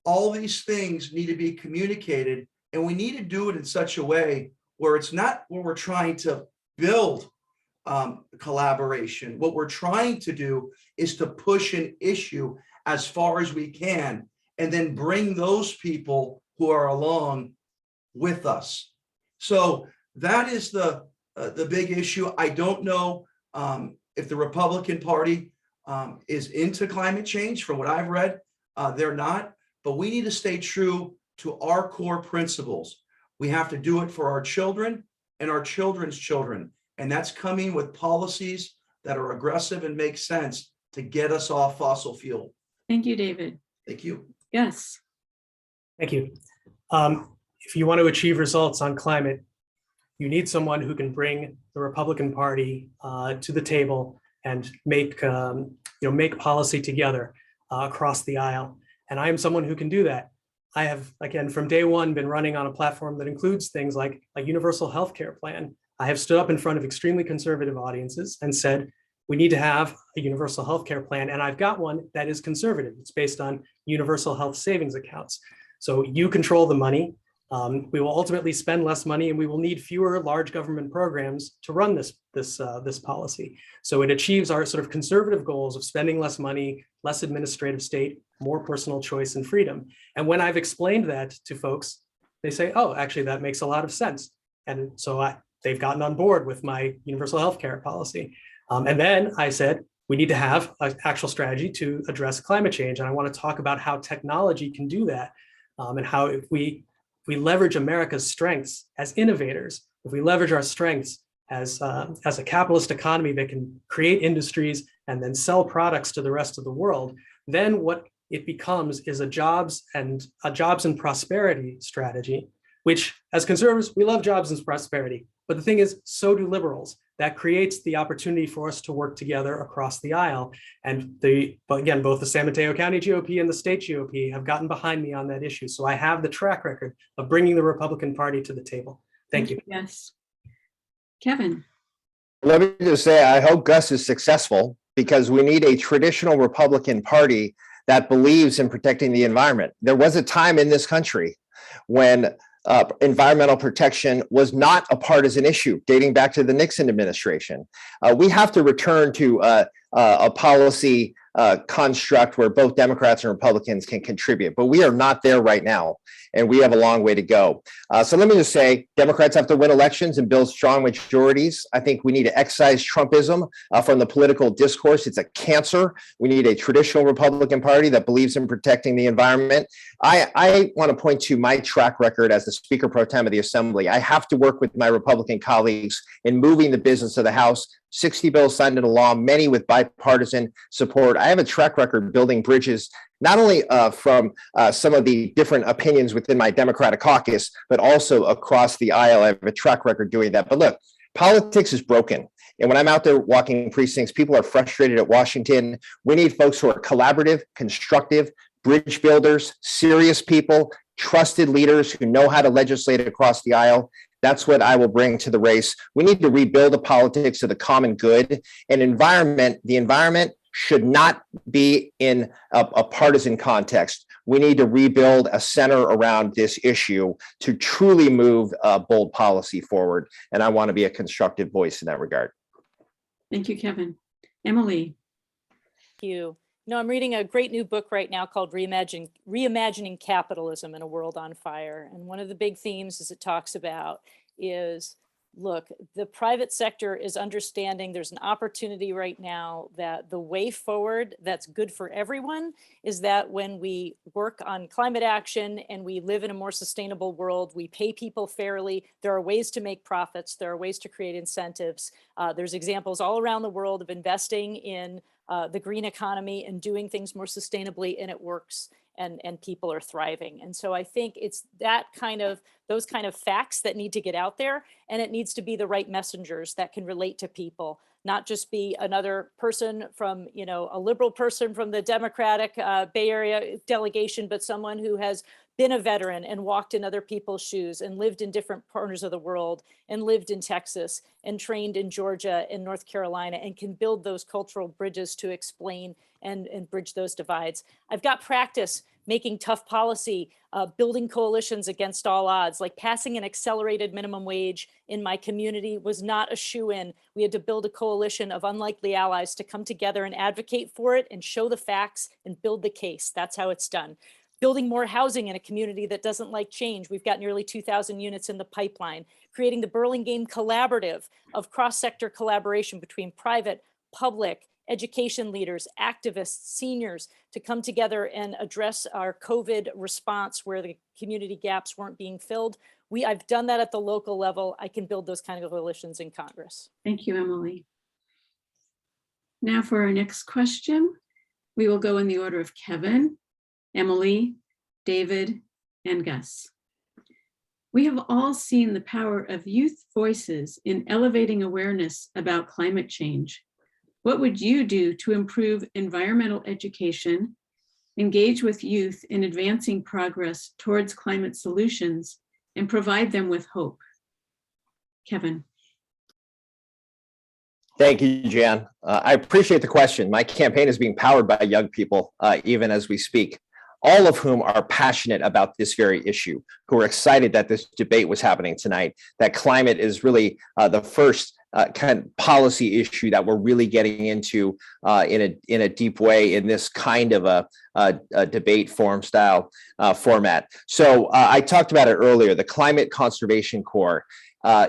Speaker 4: All these things need to be communicated, and we need to do it in such a way where it's not where we're trying to build collaboration. What we're trying to do is to push an issue as far as we can, and then bring those people who are along with us. So that is the big issue. I don't know if the Republican Party is into climate change. From what I've read, they're not. But we need to stay true to our core principles. We have to do it for our children and our children's children. And that's coming with policies that are aggressive and make sense to get us off fossil fuel.
Speaker 2: Thank you, David.
Speaker 4: Thank you.
Speaker 2: Yes.
Speaker 5: Thank you. If you want to achieve results on climate, you need someone who can bring the Republican Party to the table and make policy together across the aisle. And I am someone who can do that. I have, again, from day one, been running on a platform that includes things like a universal healthcare plan. I have stood up in front of extremely conservative audiences and said, we need to have a universal healthcare plan. And I've got one that is conservative. It's based on universal health savings accounts. So you control the money. We will ultimately spend less money, and we will need fewer large government programs to run this policy. So it achieves our sort of conservative goals of spending less money, less administrative state, more personal choice and freedom. And when I've explained that to folks, they say, oh, actually, that makes a lot of sense. And so they've gotten on board with my universal healthcare policy. And then I said, we need to have an actual strategy to address climate change. And I want to talk about how technology can do that, and how if we leverage America's strengths as innovators, if we leverage our strengths as a capitalist economy that can create industries and then sell products to the rest of the world, then what it becomes is a jobs and prosperity strategy, which as conservatives, we love jobs and prosperity. But the thing is, so do liberals. That creates the opportunity for us to work together across the aisle. And again, both the San Mateo County GOP and the state GOP have gotten behind me on that issue. So I have the track record of bringing the Republican Party to the table. Thank you.
Speaker 2: Yes. Kevin.
Speaker 6: Let me just say, I hope Gus is successful, because we need a traditional Republican Party that believes in protecting the environment. There was a time in this country when environmental protection was not a partisan issue, dating back to the Nixon administration. We have to return to a policy construct where both Democrats and Republicans can contribute, but we are not there right now, and we have a long way to go. So let me just say, Democrats have to win elections and build strong majorities. I think we need to excise Trumpism from the political discourse. It's a cancer. We need a traditional Republican Party that believes in protecting the environment. I want to point to my track record as the Speaker Pro Tem of the Assembly. I have to work with my Republican colleagues in moving the business of the House. 60 bills signed into law, many with bipartisan support. I have a track record building bridges, not only from some of the different opinions within my Democratic caucus, but also across the aisle. I have a track record doing that. But look, politics is broken. And when I'm out there walking precincts, people are frustrated at Washington. We need folks who are collaborative, constructive, bridge builders, serious people, trusted leaders who know how to legislate across the aisle. That's what I will bring to the race. We need to rebuild the politics of the common good and environment. The environment should not be in a partisan context. We need to rebuild a center around this issue to truly move bold policy forward. And I want to be a constructive voice in that regard.
Speaker 2: Thank you, Kevin. Emily.
Speaker 3: Thank you. I'm reading a great new book right now called Reimagining Capitalism in a World on Fire. And one of the big themes, as it talks about, is Look, the private sector is understanding there's an opportunity right now that the way forward that's good for everyone is that when we work on climate action and we live in a more sustainable world, we pay people fairly. There are ways to make profits. There are ways to create incentives. There's examples all around the world of investing in the green economy and doing things more sustainably, and it works. And people are thriving. And so I think it's those kind of facts that need to get out there, and it needs to be the right messengers that can relate to people, not just be another person from, a liberal person from the Democratic Bay Area delegation, but someone who has been a veteran and walked in other people's shoes and lived in different corners of the world and lived in Texas and trained in Georgia and North Carolina and can build those cultural bridges to explain and bridge those divides. I've got practice making tough policy, building coalitions against all odds, like passing an accelerated minimum wage in my community was not a shoo-in. We had to build a coalition of unlikely allies to come together and advocate for it and show the facts and build the case. That's how it's done. Building more housing in a community that doesn't like change. We've got nearly 2,000 units in the pipeline. Creating the Burlingame Collaborative of cross-sector collaboration between private, public, education leaders, activists, seniors to come together and address our COVID response where the community gaps weren't being filled. I've done that at the local level. I can build those kind of coalitions in Congress.
Speaker 2: Thank you, Emily. Now for our next question, we will go in the order of Kevin, Emily, David, and Gus. We have all seen the power of youth voices in elevating awareness about climate change. What would you do to improve environmental education, engage with youth in advancing progress towards climate solutions, and provide them with hope? Kevin.
Speaker 6: Thank you, Jan. I appreciate the question. My campaign is being powered by young people, even as we speak, all of whom are passionate about this very issue, who are excited that this debate was happening tonight, that climate is really the first kind of policy issue that we're really getting into in a deep way in this kind of a debate format. So I talked about it earlier, the Climate Conservation Corps,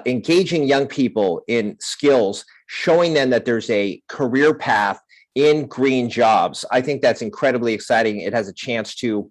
Speaker 6: engaging young people in skills, showing them that there's a career path in green jobs. I think that's incredibly exciting. It has a chance to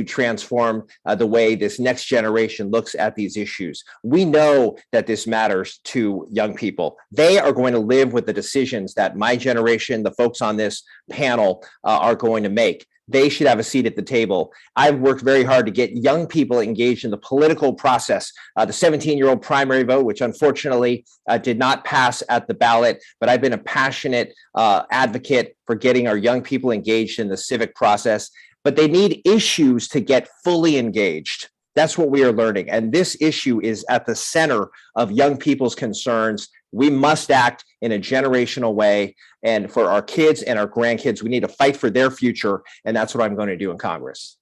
Speaker 6: transform the way this next generation looks at these issues. We know that this matters to young people. They are going to live with the decisions that my generation, the folks on this panel, are going to make. They should have a seat at the table. I've worked very hard to get young people engaged in the political process. The 17-year-old primary vote, which unfortunately did not pass at the ballot, but I've been a passionate advocate for getting our young people engaged in the civic process. But they need issues to get fully engaged. That's what we are learning. And this issue is at the center of young people's concerns. We must act in a generational way. And for our kids and our grandkids, we need to fight for their future. And that's what I'm going to do in Congress.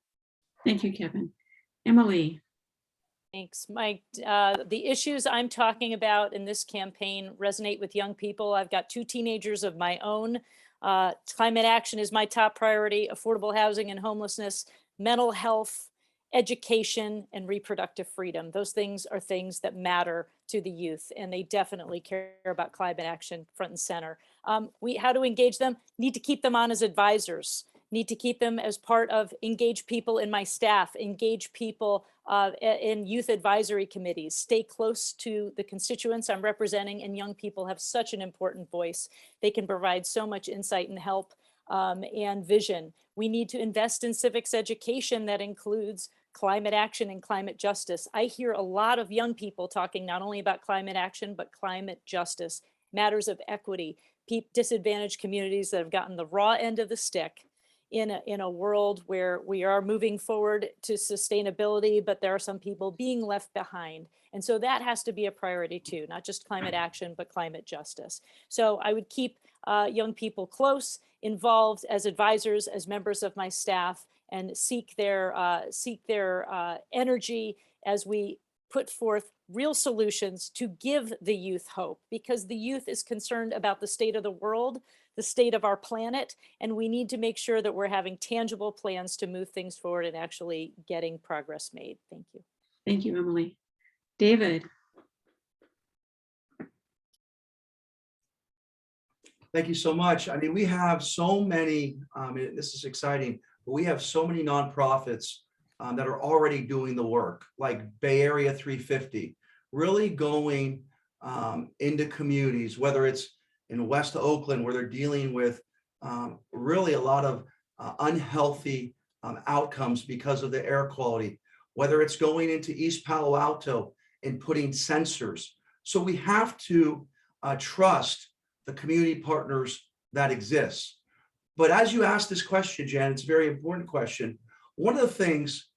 Speaker 2: Thank you, Kevin. Emily.
Speaker 3: Thanks, Mike. The issues I'm talking about in this campaign resonate with young people. I've got 2 teenagers of my own. Climate action is my top priority, affordable housing and homelessness, mental health, education, and reproductive freedom. Those things are things that matter to the youth, and they definitely care about climate action front and center. How to engage them? Need to keep them on as advisors, need to keep them as part of engage people in my staff, engage people in youth advisory committees, stay close to the constituents I'm representing, and young people have such an important voice. They can provide so much insight and help and vision. We need to invest in civics education that includes climate action and climate justice. I hear a lot of young people talking not only about climate action, but climate justice, matters of equity, disadvantaged communities that have gotten the raw end of the stick in a world where we are moving forward to sustainability, but there are some people being left behind. And so that has to be a priority too, not just climate action, but climate justice. So I would keep young people close, involved as advisors, as members of my staff, and seek their energy as we put forth real solutions to give the youth hope, because the youth is concerned about the state of the world, the state of our planet, and we need to make sure that we're having tangible plans to move things forward and actually getting progress made. Thank you.
Speaker 2: Thank you, Emily. David.
Speaker 4: Thank you so much. I mean, we have so many, this is exciting, but we have so many nonprofits that are already doing the work, like Bay Area 350, really going into communities, whether it's in West Oakland, where they're dealing with really a lot of unhealthy outcomes because of the air quality, whether it's going into East Palo Alto and putting sensors. So we have to trust the community partners that exist. But as you asked this question, Jan, it's a very important question. One of the things,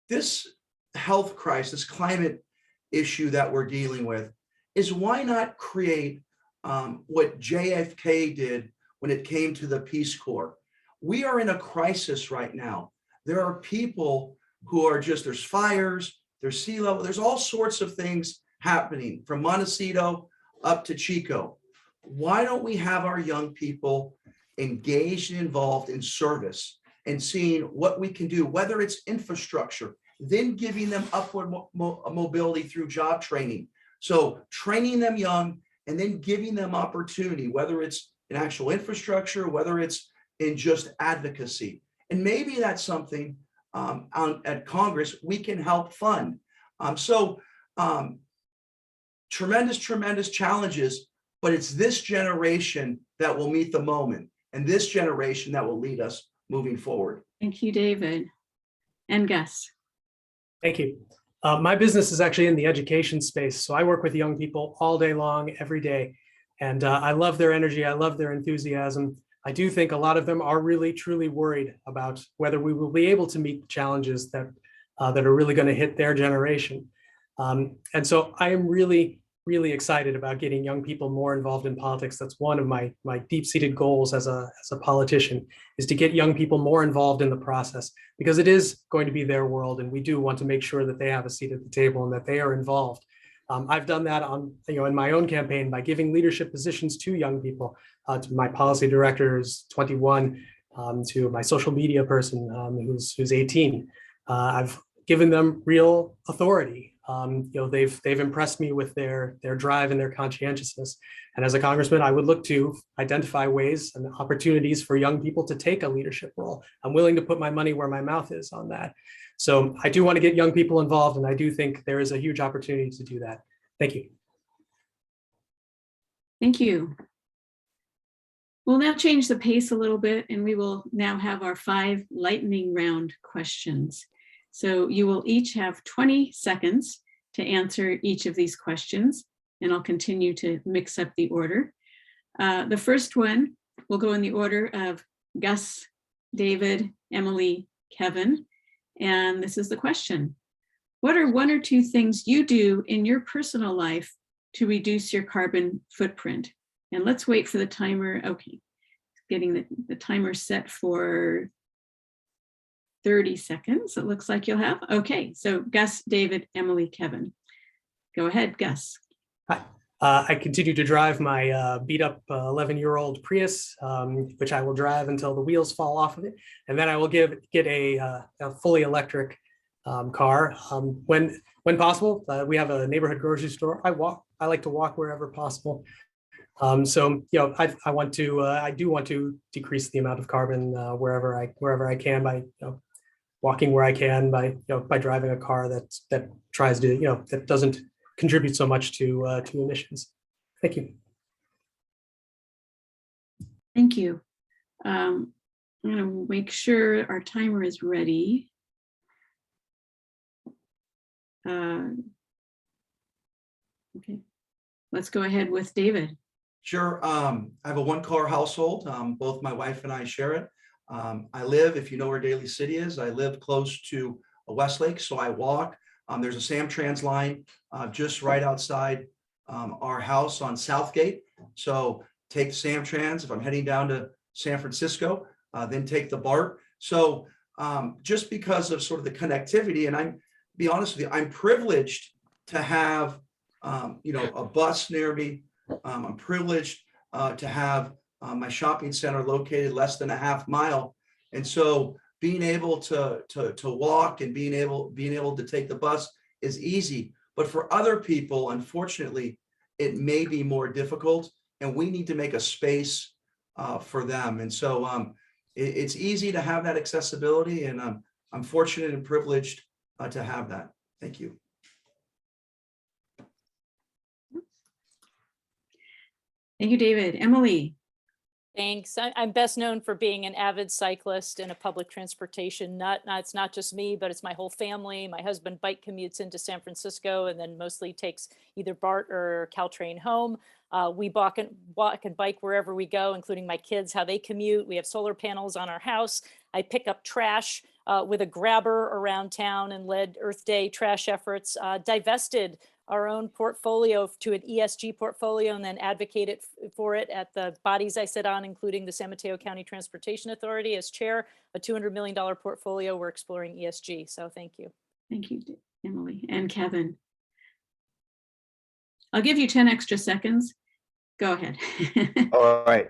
Speaker 4: this health crisis, climate issue that we're dealing with, is why not create what JFK did when it came to the Peace Corps? We are in a crisis right now. There are people who are just, there's fires, there's sea level, there's all sorts of things happening from Montecito up to Chico. Why don't we have our young people engaged and involved in service and seeing what we can do, whether it's infrastructure, then giving them upward mobility through job training. So training them young and then giving them opportunity, whether it's in actual infrastructure, whether it's in just advocacy. And maybe that's something at Congress we can help fund. Tremendous challenges, but it's this generation that will meet the moment and this generation that will lead us moving forward.
Speaker 2: Thank you, David. And Gus.
Speaker 5: Thank you. My business is actually in the education space. So I work with young people all day long, every day. And I love their energy. I love their enthusiasm. I do think a lot of them are really, truly worried about whether we will be able to meet the challenges that are really going to hit their generation. And so I am really excited about getting young people more involved in politics. That's one of my deep-seated goals as a politician, is to get young people more involved in the process, because it is going to be their world, and we do want to make sure that they have a seat at the table and that they are involved. I've done that in my own campaign by giving leadership positions to young people. To my policy director, who's 21, to my social media person, who's 18. I've given them real authority. They've impressed me with their drive and their conscientiousness. And as a congressman, I would look to identify ways and opportunities for young people to take a leadership role. I'm willing to put my money where my mouth is on that. So I do want to get young people involved, and I do think there is a huge opportunity to do that. Thank you.
Speaker 2: Thank you. We'll now change the pace a little bit, and we will now have our 5 lightning round questions. So you will each have 20 seconds to answer each of these questions, and I'll continue to mix up the order. The first one will go in the order of Gus, David, Emily, Kevin, and this is the question. What are 1 or 2 things you do in your personal life to reduce your carbon footprint? And let's wait for the timer. Okay, getting the timer set for 30 seconds, it looks like you'll have. Okay, so Gus, David, Emily, Kevin. Go ahead, Gus.
Speaker 5: Hi. I continue to drive my beat up 11-year-old Prius, which I will drive until the wheels fall off of it. And then I will get a fully electric car. When possible, we have a neighborhood grocery store. I like to walk wherever possible. So I do want to decrease the amount of carbon wherever I can by walking where I can, by driving a car that tries to that doesn't contribute so much to emissions. Thank you.
Speaker 2: Thank you. I'm going to make sure our timer is ready. Okay, let's go ahead with David.
Speaker 4: Sure. I have a 1-car household. Both my wife and I share it. I live, if you know where Daly City is, I live close to a Westlake, so I walk. There's a Samtrans line just right outside our house on Southgate. So take the Samtrans if I'm heading down to San Francisco, then take the BART. So just because of sort of the connectivity, and I'm be honest with you, I'm privileged to have a bus near me. I'm privileged to have my shopping center located less than a half mile. And so being able to walk and being able to take the bus is easy. But for other people, unfortunately, it may be more difficult. And we need to make a space for them. And so it's easy to have that accessibility, and I'm fortunate and privileged to have that. Thank you.
Speaker 2: Thank you, David. Emily.
Speaker 3: Thanks. I'm best known for being an avid cyclist and a public transportation nut. It's not just me, but it's my whole family. My husband bike commutes into San Francisco and then mostly takes either BART or Caltrain home. We walk and bike wherever we go, including my kids, how they commute. We have solar panels on our house. I pick up trash with a grabber around town and led Earth Day trash efforts, divested our own portfolio to an ESG portfolio and then advocated for it at the bodies I sit on, including the San Mateo County Transportation Authority as chair, a $200 million portfolio. We're exploring ESG. So thank you.
Speaker 2: Thank you, Emily. And Kevin. I'll give you 10 extra seconds. Go ahead.
Speaker 6: All right.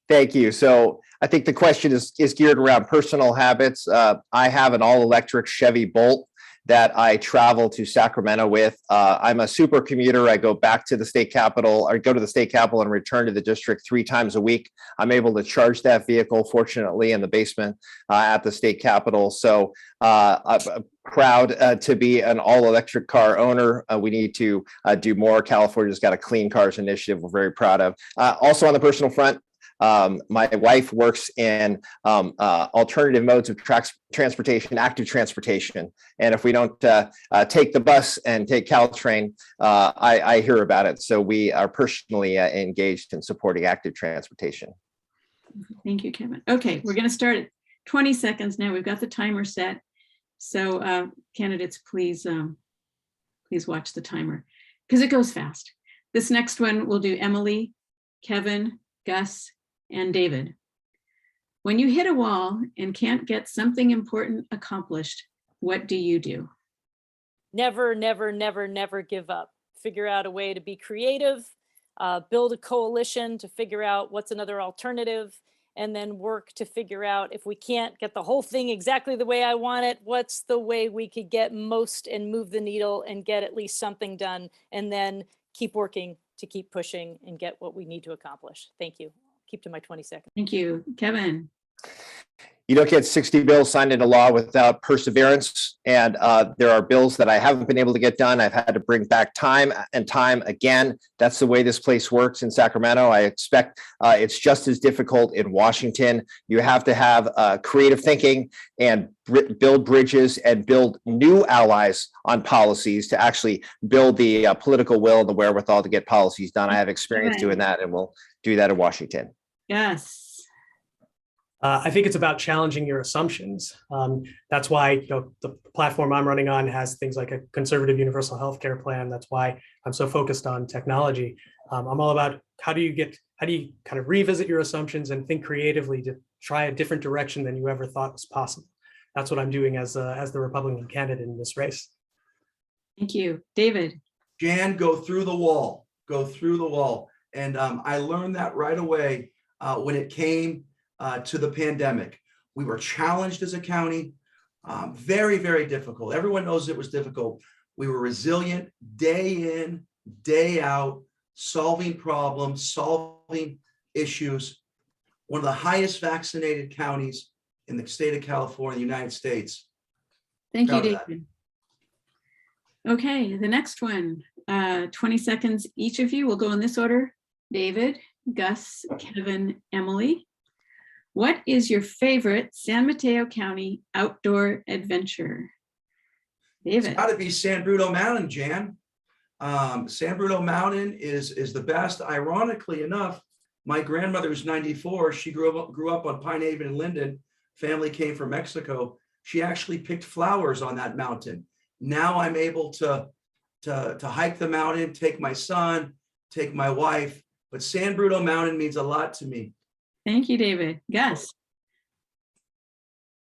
Speaker 6: Thank you. So I think the question is geared around personal habits. I have an all-electric Chevy Bolt that I travel to Sacramento with. I'm a super commuter. I go back to the state capitol, or go to the state capitol and return to the district 3 times a week. I'm able to charge that vehicle, fortunately, in the basement at the state capitol. So I'm proud to be an all-electric car owner. We need to do more. California's got a clean cars initiative we're very proud of. Also on the personal front, my wife works in alternative modes of transportation, active transportation. And if we don't take the bus and take Caltrain, I hear about it. So we are personally engaged in supporting active transportation.
Speaker 2: Thank you, Kevin. Okay, we're going to start at 20 seconds now. We've got the timer set. So candidates, please watch the timer because it goes fast. This next one we'll do Emily, Kevin, Gus, and David. When you hit a wall and can't get something important accomplished, what do you do?
Speaker 3: Never, never, never, never give up. Figure out a way to be creative, build a coalition to figure out what's another alternative, and then work to figure out if we can't get the whole thing exactly the way I want it, what's the way we could get most and move the needle and get at least something done, and then keep working to keep pushing and get what we need to accomplish. Thank you. Keep to my 20 seconds.
Speaker 2: Thank you, Kevin.
Speaker 6: You don't get 60 bills signed into law without perseverance. And there are bills that I haven't been able to get done. I've had to bring back time and time again. That's the way this place works in Sacramento. I expect it's just as difficult in Washington. You have to have creative thinking and build bridges and build new allies on policies to actually build the political will and the wherewithal to get policies done. I have experience doing that, and we'll do that in Washington.
Speaker 2: Yes.
Speaker 5: I think it's about challenging your assumptions. That's why the platform I'm running on has things like a conservative universal healthcare plan. That's why I'm so focused on technology. I'm all about how do you kind of revisit your assumptions and think creatively to try a different direction than you ever thought was possible. That's what I'm doing as the Republican candidate in this race.
Speaker 2: Thank you, David.
Speaker 4: Jan, go through the wall. Go through the wall. And I learned that right away when it came to the pandemic. We were challenged as a county, very, very difficult. Everyone knows it was difficult. We were resilient day in, day out, solving problems, solving issues. One of the highest vaccinated counties in the state of California, the United States.
Speaker 2: Thank you,
Speaker 4: Proud of
Speaker 2: David. Okay, the next one, 20 seconds each of you. We'll go in this order. David, Gus, Kevin, Emily. What is your favorite San Mateo County outdoor adventure? David.
Speaker 4: It's got to be San Bruno Mountain, Jan. San Bruno Mountain is the best. Ironically enough, my grandmother was 94. She grew up on Pine Haven and Linden. Family came from Mexico. She actually picked flowers on that mountain. Now I'm able to hike the mountain, take my son, take my wife. But San Bruno Mountain means a lot to me.
Speaker 2: Thank you, David. Gus.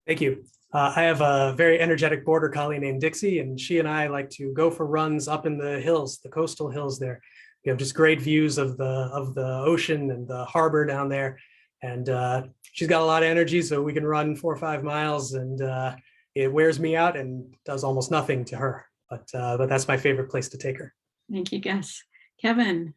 Speaker 5: Thank you. I have a very energetic border collie named Dixie, and she and I like to go for runs up in the hills, the coastal hills there. We have just great views of the ocean and the harbor down there. And she's got a lot of energy, so we can run 4 or 5 miles, and it wears me out and does almost nothing to her. But that's my favorite place to take her.
Speaker 2: Thank you, Gus. Kevin.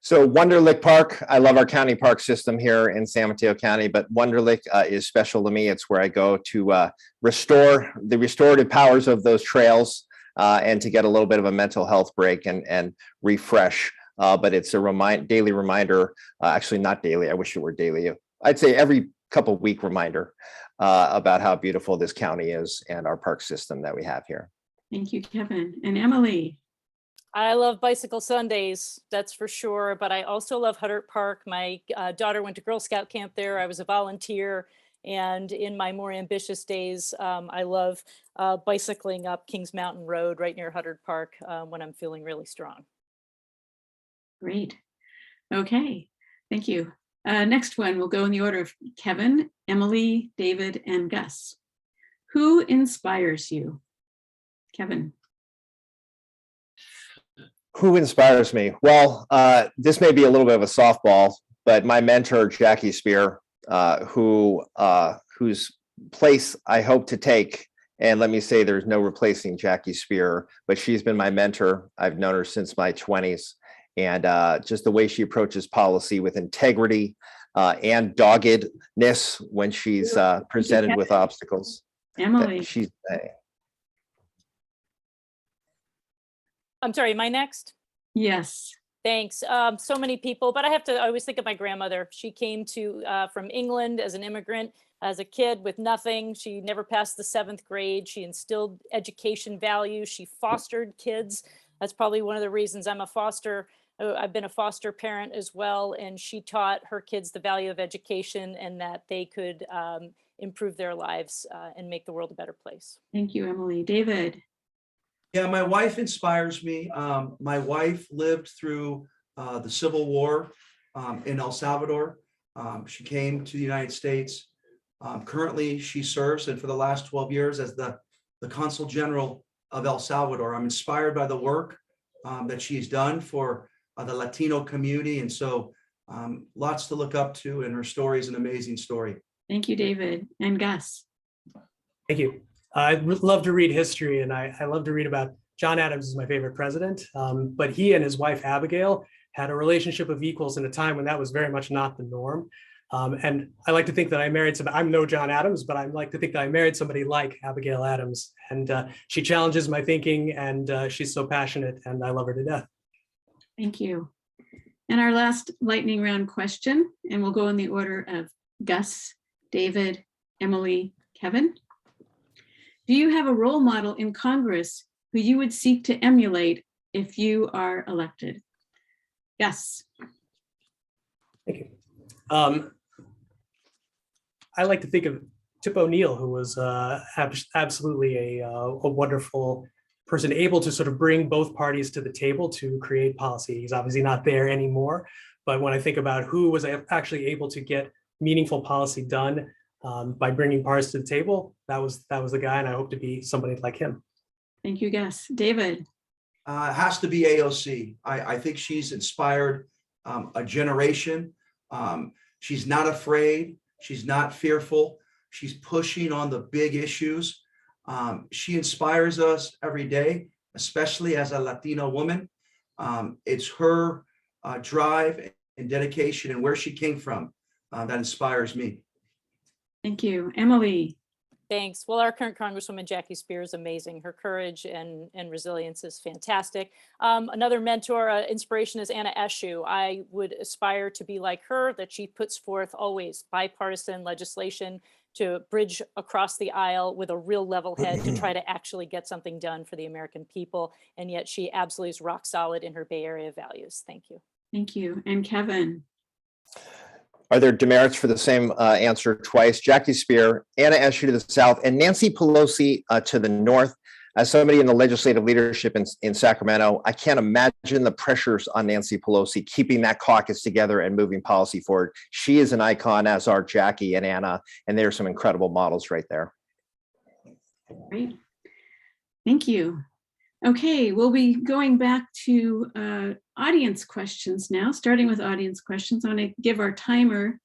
Speaker 6: So Wonderlick Park, I love our county park system here in San Mateo County, but Wonderlick is special to me. It's where I go to restore the restorative powers of those trails and to get a little bit of a mental health break and refresh. But it's a daily reminder, actually not daily, I wish it were daily. I'd say every couple week reminder about how beautiful this county is and our park system that we have here.
Speaker 2: Thank you, Kevin. And Emily?
Speaker 3: I love Bicycle Sundays, that's for sure, but I also love Huddart Park. My daughter went to Girl Scout camp there. I was a volunteer, and in my more ambitious days, I love bicycling up Kings Mountain Road right near Huddart Park when I'm feeling really strong.
Speaker 2: Great. Okay, thank you. Next one, we'll go in the order of Kevin, Emily, David, and Gus. Who inspires you? Kevin.
Speaker 6: Who inspires me? Well, this may be a little bit of a softball, but my mentor, Jackie Spear, whose place I hope to take. And let me say, there's no replacing Jackie Spear, but she's been my mentor. I've known her since my 20s. And just the way she approaches policy with integrity and doggedness when she's presented with obstacles.
Speaker 2: Emily.
Speaker 3: I'm sorry, am I next?
Speaker 2: Yes.
Speaker 3: Thanks. So many people, but I always think of my grandmother. She came from England as an immigrant, as a kid with nothing. She never passed the 7th grade. She instilled education values. She fostered kids. That's probably one of the reasons I've been a foster parent as well. And she taught her kids the value of education and that they could improve their lives and make the world a better place.
Speaker 2: Thank you, Emily. David.
Speaker 4: Yeah, my wife inspires me. My wife lived through the Civil War in El Salvador. She came to the United States. Currently, she serves, and for the last 12 years, as the Consul General of El Salvador. I'm inspired by the work that she's done for the Latino community. And so lots to look up to, and her story is an amazing story.
Speaker 2: Thank you, David. And Gus.
Speaker 5: Thank you. I love to read history, and I love to read about John Adams is my favorite president, but he and his wife Abigail had a relationship of equals in a time when that was very much not the norm. And I like to think that I married I'm no John Adams, but I like to think that I married somebody like Abigail Adams, and she challenges my thinking, and she's so passionate, and I love her to death.
Speaker 2: Thank you. And our last lightning round question, and we'll go in the order of Gus, David, Emily, Kevin. Do you have a role model in Congress who you would seek to emulate if you are elected? Yes.
Speaker 5: Thank you. I like to think of Tip O'Neill, who was absolutely a wonderful person, able to sort of bring both parties to the table to create policy. He's obviously not there anymore, but when I think about who was actually able to get meaningful policy done by bringing parties to the table, that was the guy, and I hope to be somebody like him.
Speaker 2: Thank you, Gus. David.
Speaker 4: It has to be AOC. I think she's inspired a generation. She's not afraid. She's not fearful. She's pushing on the big issues. She inspires us every day, especially as a Latino woman. It's her drive and dedication and where she came from that inspires me.
Speaker 2: Thank you. Emily.
Speaker 3: Thanks. Well, our current Congresswoman Jackie Spear is amazing. Her courage and resilience is fantastic. Another mentor, inspiration is Anna Eshoo. I would aspire to be like her, that she puts forth always bipartisan legislation to bridge across the aisle with a real level head to try to actually get something done for the American people. And yet she absolutely is rock solid in her Bay Area values. Thank you.
Speaker 2: Thank you. And Kevin.
Speaker 6: Are there demerits for the same answer twice? Jackie Spear, Anna Eshoo to the south, and Nancy Pelosi to the north. As somebody in the legislative leadership in Sacramento, I can't imagine the pressures on Nancy Pelosi keeping that caucus together and moving policy forward. She is an icon, as are Jackie and Anna, and there are some incredible models right there.
Speaker 2: Great. Thank you. Okay, we'll be going back to audience questions now, starting with audience questions. I'm going to give our timer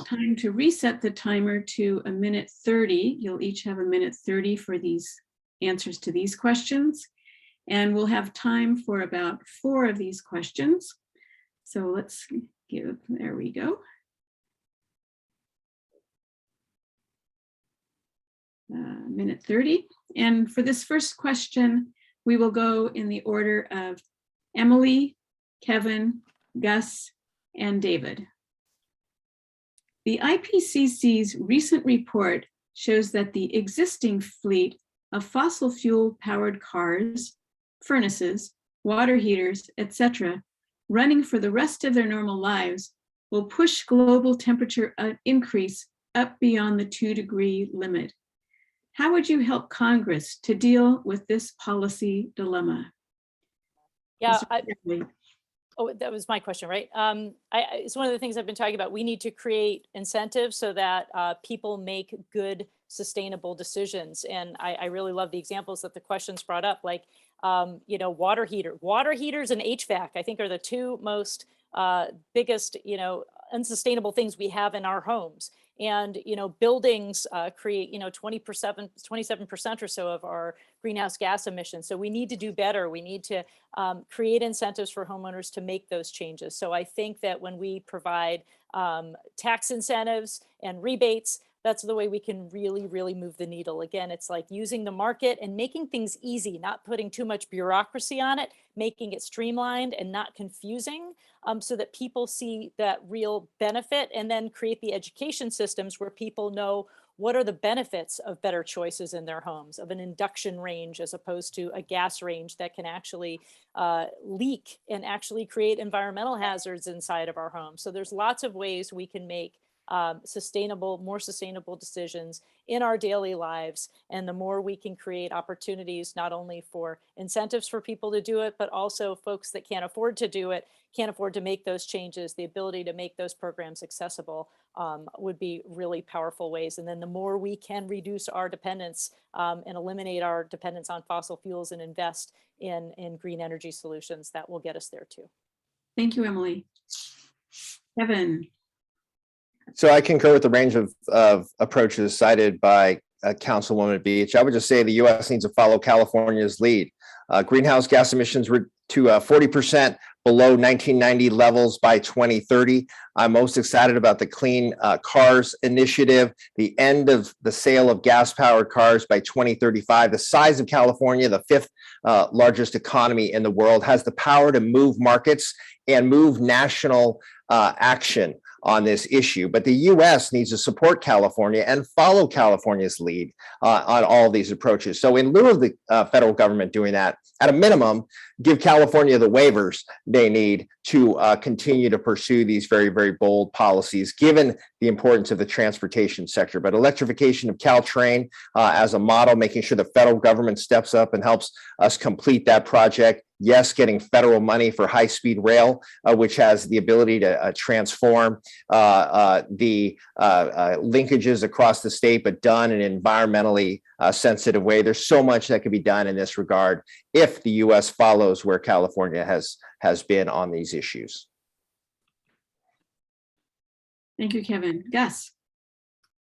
Speaker 2: time to reset the timer to 1:30. You'll each have 1:30 for these answers to these questions. And we'll have time for about 4 of these questions. So let's give, there we go. Minute 30. And for this first question, we will go in the order of Emily, Kevin, Gus, and David. The IPCC's recent report shows that the existing fleet of fossil fuel powered cars, furnaces, water heaters, etc., running for the rest of their normal lives will push global temperature increase up beyond the 2-degree limit. How would you help Congress to deal with this policy dilemma?
Speaker 3: Yeah,
Speaker 2: Mr.
Speaker 3: oh, that was my question, right? It's one of the things I've been talking about. We need to create incentives so that people make good, sustainable decisions. And I really love the examples that the questions brought up, like, water heaters and HVAC, I think are the two most biggest, unsustainable things we have in our homes. And, buildings create, 27% or so of our greenhouse gas emissions. So we need to do better. We need to create incentives for homeowners to make those changes. So I think that when we provide tax incentives and rebates, that's the way we can really, really move the needle. Again, it's like using the market and making things easy, not putting too much bureaucracy on it, making it streamlined and not confusing, so that people see that real benefit, and then create the education systems where people know what are the benefits of better choices in their homes, of an induction range as opposed to a gas range that can actually leak and actually create environmental hazards inside of our homes. So there's lots of ways we can make more sustainable decisions in our daily lives. And the more we can create opportunities, not only for incentives for people to do it, but also folks that can't afford to do it, can't afford to make those changes, the ability to make those programs accessible would be really powerful ways. And then the more we can reduce our dependence and eliminate our dependence on fossil fuels and invest in green energy solutions, that will get us there too.
Speaker 2: Thank you, Emily. Kevin.
Speaker 6: So I concur with the range of approaches cited by Councilwoman Beach. I would just say the U.S. needs to follow California's lead. Greenhouse gas emissions were to 40% below 1990 levels by 2030. I'm most excited about the Clean Cars Initiative, the end of the sale of gas-powered cars by 2035. The size of California, the fifth largest economy in the world, has the power to move markets and move national action on this issue. But the U.S. needs to support California and follow California's lead on all these approaches. So in lieu of the federal government doing that, at a minimum, give California the waivers they need to continue to pursue these very, very bold policies, given the importance of the transportation sector. But electrification of Caltrain as a model, making sure the federal government steps up and helps us complete that project. Yes, getting federal money for high-speed rail, which has the ability to transform the linkages across the state, but done in an environmentally sensitive way. There's so much that could be done in this regard if the U.S. follows where California has been on these issues.
Speaker 2: Thank you, Kevin. Gus.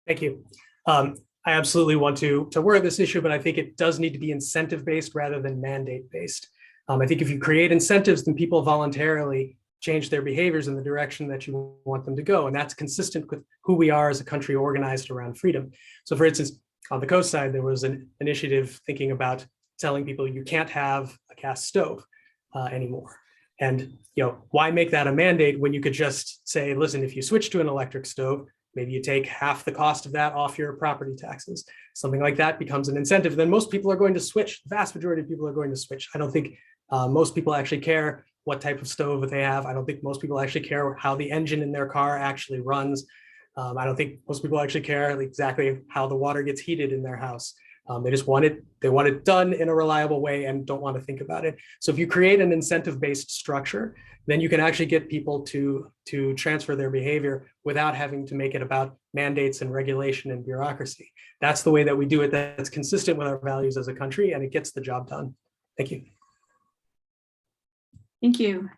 Speaker 5: Thank you. I absolutely want to work this issue, but I think it does need to be incentive-based rather than mandate-based. I think if you create incentives, then people voluntarily change their behaviors in the direction that you want them to go. And that's consistent with who we are as a country organized around freedom. So for instance, on the coast side, there was an initiative thinking about telling people you can't have a gas stove anymore. And why make that a mandate when you could just say, listen, if you switch to an electric stove, maybe you take half the cost of that off your property taxes. Something like that becomes an incentive. Then most people are going to switch. The vast majority of people are going to switch. I don't think most people actually care what type of stove they have. I don't think most people actually care how the engine in their car actually runs. I don't think most people actually care exactly how the water gets heated in their house. They just want it done in a reliable way and don't want to think about it. So if you create an incentive-based structure, then you can actually get people to transfer their behavior without having to make it about mandates and regulation and bureaucracy. That's the way that we do it. That's consistent with our values as a country, and it gets the job done. Thank you.
Speaker 2: Thank you.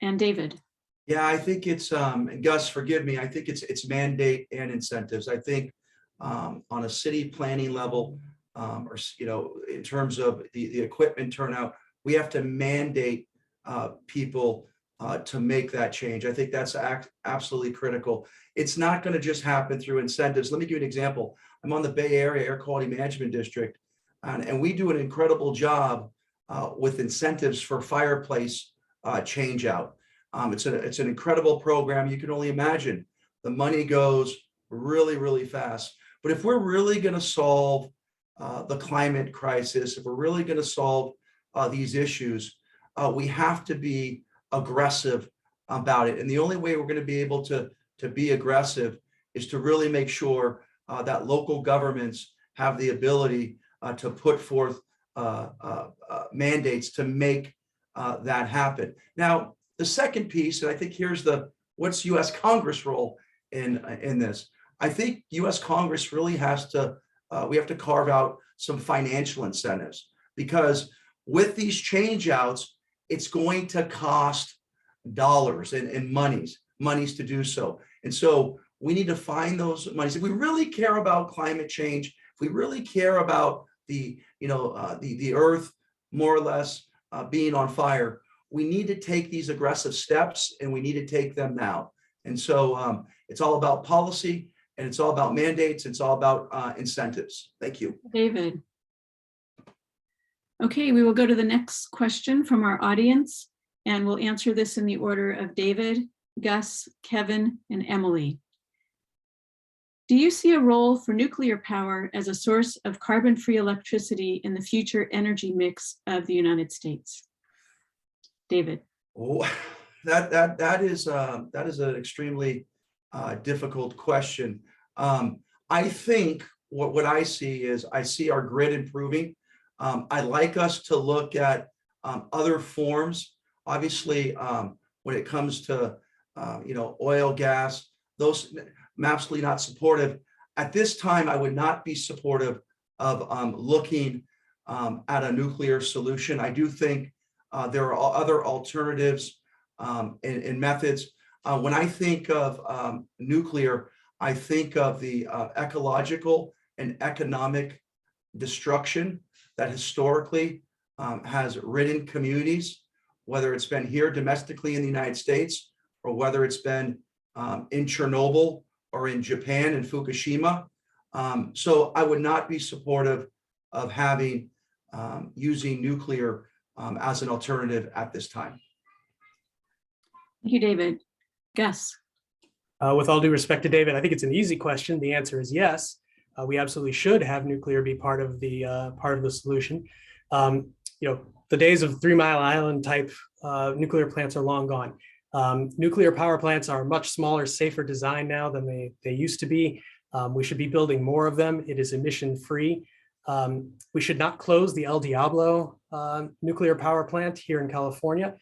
Speaker 2: And David.
Speaker 4: Yeah, I think it's, and Gus, forgive me, I think it's mandate and incentives. I think on a city planning level, or in terms of the equipment turnout, we have to mandate people to make that change. I think that's absolutely critical. It's not going to just happen through incentives. Let me give you an example. I'm on the Bay Area Air Quality Management District, and we do an incredible job with incentives for fireplace change out. It's an incredible program. You can only imagine the money goes really, really fast. But if we're really going to solve the climate crisis, if we're really going to solve these issues, we have to be aggressive about it. And the only way we're going to be able to be aggressive is to really make sure that local governments have the ability to put forth mandates to make that happen. Now, the second piece, and I think here's what's U.S. Congress role in this. I think U.S. Congress really has to, we have to carve out some financial incentives, because with these change outs, it's going to cost dollars and monies to do so. And so we need to find those monies. If we really care about climate change, if we really care about the earth more or less being on fire, we need to take these aggressive steps, and we need to take them now. And so it's all about policy, and it's all about mandates. It's all about incentives. Thank you.
Speaker 2: David. Okay, we will go to the next question from our audience, and we'll answer this in the order of David, Gus, Kevin, and Emily. Do you see a role for nuclear power as a source of carbon-free electricity in the future energy mix of the United States? David.
Speaker 4: Oh, that is an extremely difficult question. I think what I see is I see our grid improving. I'd like us to look at other forms. Obviously, when it comes to oil, gas, those I'm absolutely not supportive. At this time, I would not be supportive of looking at a nuclear solution. I do think there are other alternatives and methods. When I think of nuclear, I think of the ecological and economic destruction that historically has ridden communities, whether it's been here domestically in the United States, or whether it's been in Chernobyl or in Japan and Fukushima. So I would not be supportive of using nuclear as an alternative at this time.
Speaker 2: Thank you, David. Gus.
Speaker 5: With all due respect to David, I think it's an easy question. The answer is yes. We absolutely should have nuclear be part of the solution. The days of 3 Mile Island type nuclear plants are long gone. Nuclear power plants are much smaller, safer design now than they used to be. We should be building more of them. It is emission free. We should not close the El Diablo nuclear power plant here in California.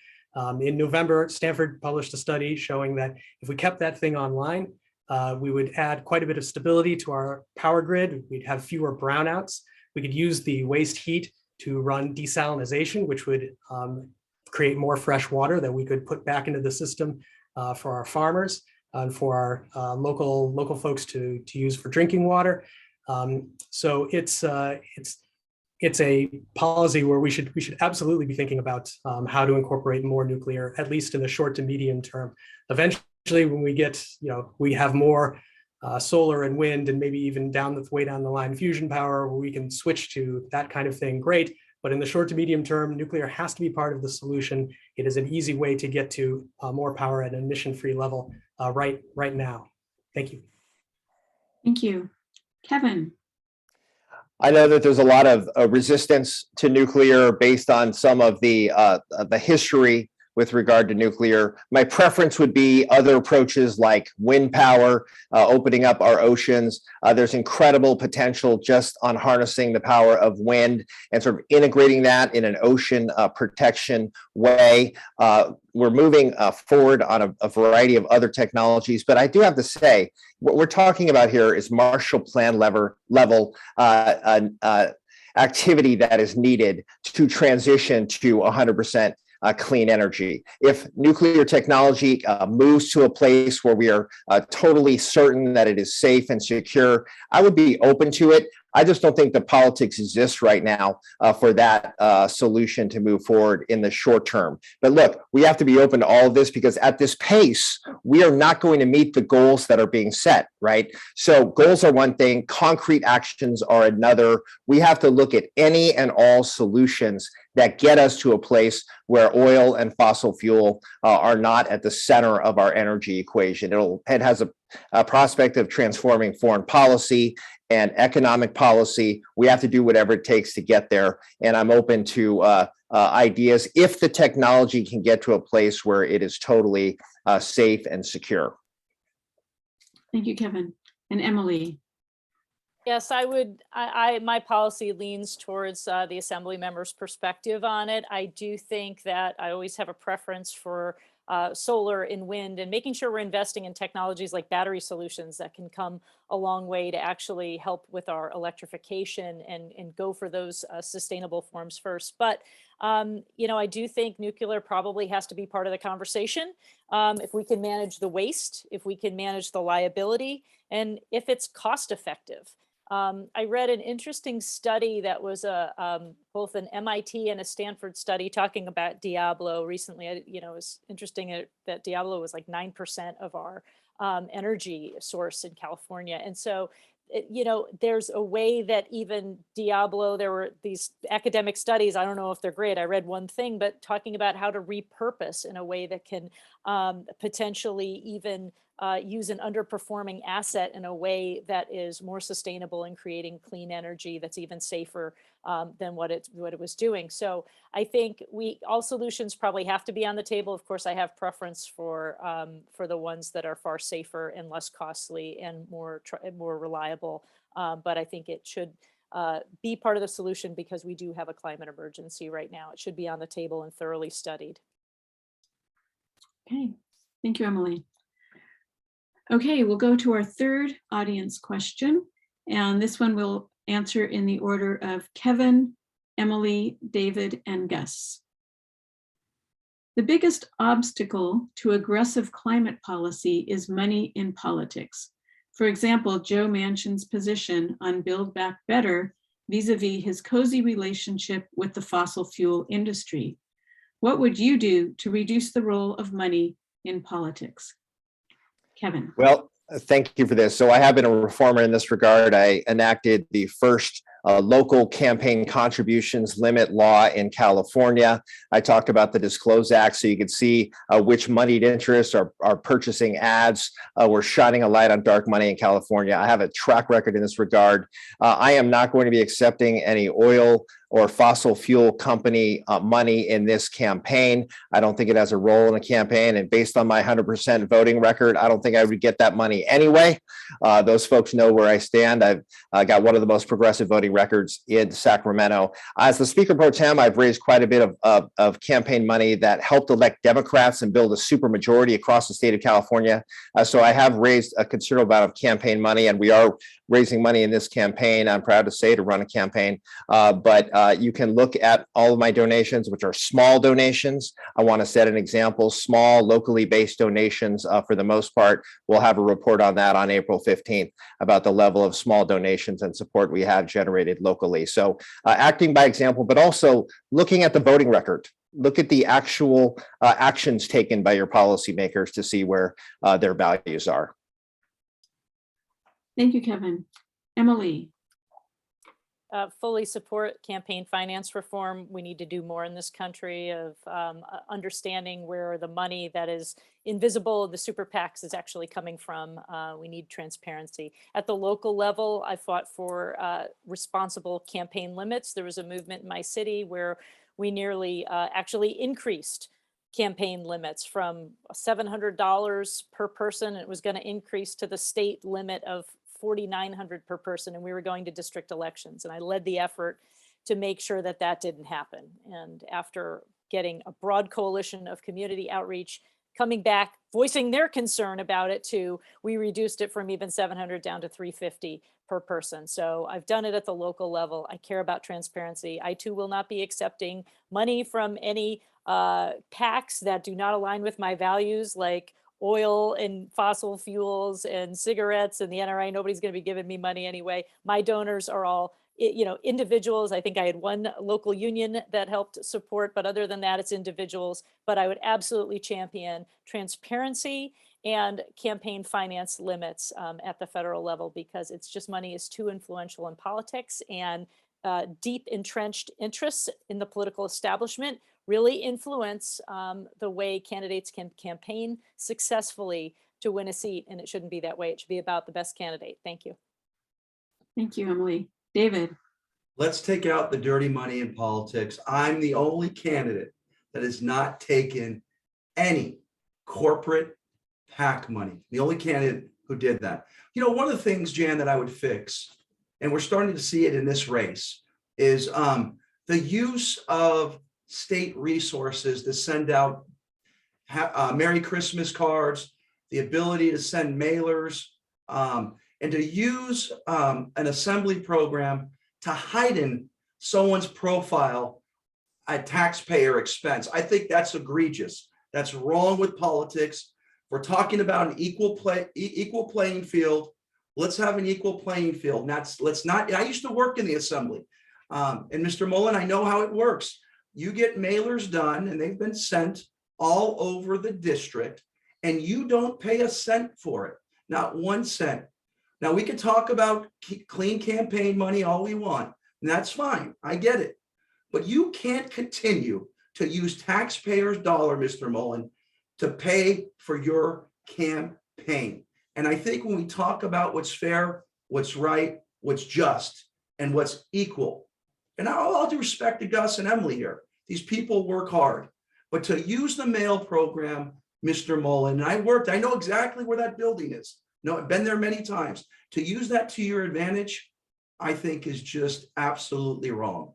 Speaker 5: In November, Stanford published a study showing that if we kept that thing online, we would add quite a bit of stability to our power grid. We'd have fewer brownouts. We could use the waste heat to run desalination, which would create more fresh water that we could put back into the system for our farmers and for our local folks to use for drinking water. So it's a policy where we should absolutely be thinking about how to incorporate more nuclear, at least in the short to medium term. Eventually, when we have more solar and wind, and maybe even way down the line fusion power, where we can switch to that kind of thing, great. But in the short to medium term, nuclear has to be part of the solution. It is an easy way to get to more power at an emission-free level right now. Thank you.
Speaker 2: Thank you. Kevin.
Speaker 6: I know that there's a lot of resistance to nuclear based on some of the history with regard to nuclear. My preference would be other approaches like wind power, opening up our oceans. There's incredible potential just on harnessing the power of wind and sort of integrating that in an ocean protection way. We're moving forward on a variety of other technologies, but I do have to say, what we're talking about here is Marshall Plan level activity that is needed to transition to 100% clean energy. If nuclear technology moves to a place where we are totally certain that it is safe and secure, I would be open to it. I just don't think the politics exists right now for that solution to move forward in the short term. But look, we have to be open to all of this because at this pace, we are not going to meet the goals that are being set, right? So goals are one thing, concrete actions are another. We have to look at any and all solutions that get us to a place where oil and fossil fuel are not at the center of our energy equation. It has a prospect of transforming foreign policy and economic policy. We have to do whatever it takes to get there. And I'm open to ideas if the technology can get to a place where it is totally safe and secure.
Speaker 2: Thank you, Kevin. And Emily.
Speaker 3: Yes, I would, my policy leans towards the assembly member's perspective on it. I do think that I always have a preference for solar and wind and making sure we're investing in technologies like battery solutions that can come a long way to actually help with our electrification and go for those sustainable forms first. But, you know, I do think nuclear probably has to be part of the conversation. If we can manage the waste, if we can manage the liability, and if it's cost effective. I read an interesting study that was both an MIT and a Stanford study talking about Diablo recently. You know, it was interesting that Diablo was like 9% of our energy source in California. And so, you know, there's a way that even Diablo, there were these academic studies, I don't know if they're great, I read one thing, but talking about how to repurpose in a way that can potentially even use an underperforming asset in a way that is more sustainable in creating clean energy that's even safer than what it was doing. So I think all solutions probably have to be on the table. Of course, I have preference for the ones that are far safer and less costly and more reliable. But I think it should be part of the solution because we do have a climate emergency right now. It should be on the table and thoroughly studied.
Speaker 2: Okay, thank you, Emily. Okay, we'll go to our third audience question. And this one we'll answer in the order of Kevin, Emily, David, and Gus. The biggest obstacle to aggressive climate policy is money in politics. For example, Joe Manchin's position on Build Back Better vis-a-vis his cozy relationship with the fossil fuel industry. What would you do to reduce the role of money in politics? Kevin.
Speaker 6: Well, thank you for this. So I have been a reformer in this regard. I enacted the first local campaign contributions limit law in California. I talked about the Disclose Act so you could see which moneyed interests are purchasing ads. We're shining a light on dark money in California. I have a track record in this regard. I am not going to be accepting any oil or fossil fuel company money in this campaign. I don't think it has a role in a campaign. And based on my 100% voting record, I don't think I would get that money anyway. Those folks know where I stand. I've got one of the most progressive voting records in Sacramento. As the Speaker Pro Tem, I've raised quite a bit of campaign money that helped elect Democrats and build a supermajority across the state of California. So I have raised a considerable amount of campaign money, and we are raising money in this campaign. I'm proud to say to run a campaign, but you can look at all of my donations, which are small donations. I want to set an example, small locally based donations for the most part. We'll have a report on that on April 15th about the level of small donations and support we have generated locally. So acting by example, but also looking at the voting record. Look at the actual actions taken by your policymakers to see where their values are.
Speaker 2: Thank you, Kevin. Emily.
Speaker 3: Fully support campaign finance reform. We need to do more in this country of understanding where the money that is invisible, the super PACs, is actually coming from. We need transparency. At the local level, I fought for responsible campaign limits. There was a movement in my city where we nearly actually increased campaign limits from $700 per person. It was going to increase to the state limit of $4,900 per person, and we were going to district elections. And I led the effort to make sure that that didn't happen. And after getting a broad coalition of community outreach coming back, voicing their concern about it too, we reduced it from even $700 down to $350 per person. So I've done it at the local level. I care about transparency. I too will not be accepting money from any PACs that do not align with my values, like oil and fossil fuels and cigarettes and the NRA. Nobody's going to be giving me money anyway. My donors are all, individuals. I think I had one local union that helped support, but other than that, it's individuals. But I would absolutely champion transparency and campaign finance limits at the federal level, because it's just money is too influential in politics, and deep entrenched interests in the political establishment really influence the way candidates can campaign successfully to win a seat. And it shouldn't be that way. It should be about the best candidate. Thank you.
Speaker 2: Thank you, Emily. David.
Speaker 4: Let's take out the dirty money in politics. I'm the only candidate that has not taken any corporate PAC money. The only candidate who did that. One of the things, Jan, that I would fix, and we're starting to see it in this race, is the use of state resources to send out Merry Christmas cards, the ability to send mailers, and to use an assembly program to heighten someone's profile at taxpayer expense. I think that's egregious. That's wrong with politics. We're talking about an equal playing field. Let's have an equal playing field. Let's not. I used to work in the assembly, and Mr. Mullin, I know how it works. You get mailers done, and they've been sent all over the district, and you don't pay a cent for it, not 1 cent. Now, we can talk about clean campaign money all we want, and that's fine. I get it. But you can't continue to use taxpayers' dollar, Mr. Mullin, to pay for your campaign. And I think when we talk about what's fair, what's right, what's just, and what's equal, and all due respect to Gus and Emily here, these people work hard. But to use the mail program, Mr. Mullin, and I know exactly where that building is. No, I've been there many times. To use that to your advantage, I think is just absolutely wrong.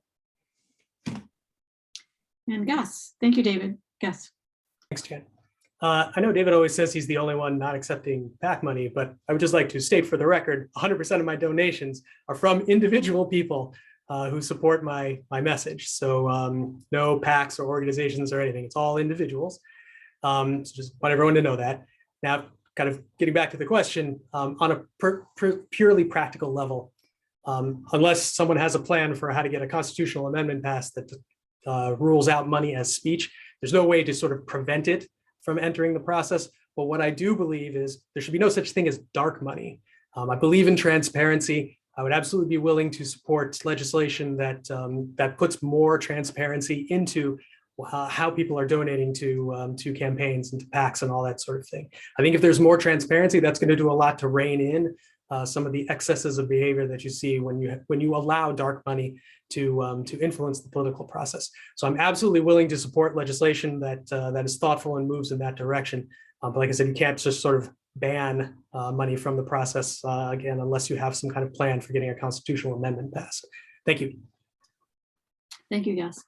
Speaker 2: And Gus. Thank you, David. Gus.
Speaker 5: Thanks, Jan. I know David always says he's the only one not accepting PAC money, but I would just like to state for the record, 100% of my donations are from individual people who support my message. So no PACs or organizations or anything. It's all individuals. So just want everyone to know that. Now, kind of getting back to the question, on a purely practical level, unless someone has a plan for how to get a constitutional amendment passed that rules out money as speech, there's no way to sort of prevent it from entering the process. But what I do believe is there should be no such thing as dark money. I believe in transparency. I would absolutely be willing to support legislation that puts more transparency into how people are donating to campaigns and to PACs and all that sort of thing. I think if there's more transparency, that's going to do a lot to rein in some of the excesses of behavior that you see when you allow dark money to influence the political process. So I'm absolutely willing to support legislation that is thoughtful and moves in that direction. But like I said, you can't just sort of ban money from the process again, unless you have some kind of plan for getting a constitutional amendment passed. Thank you.
Speaker 2: Thank you, Gus.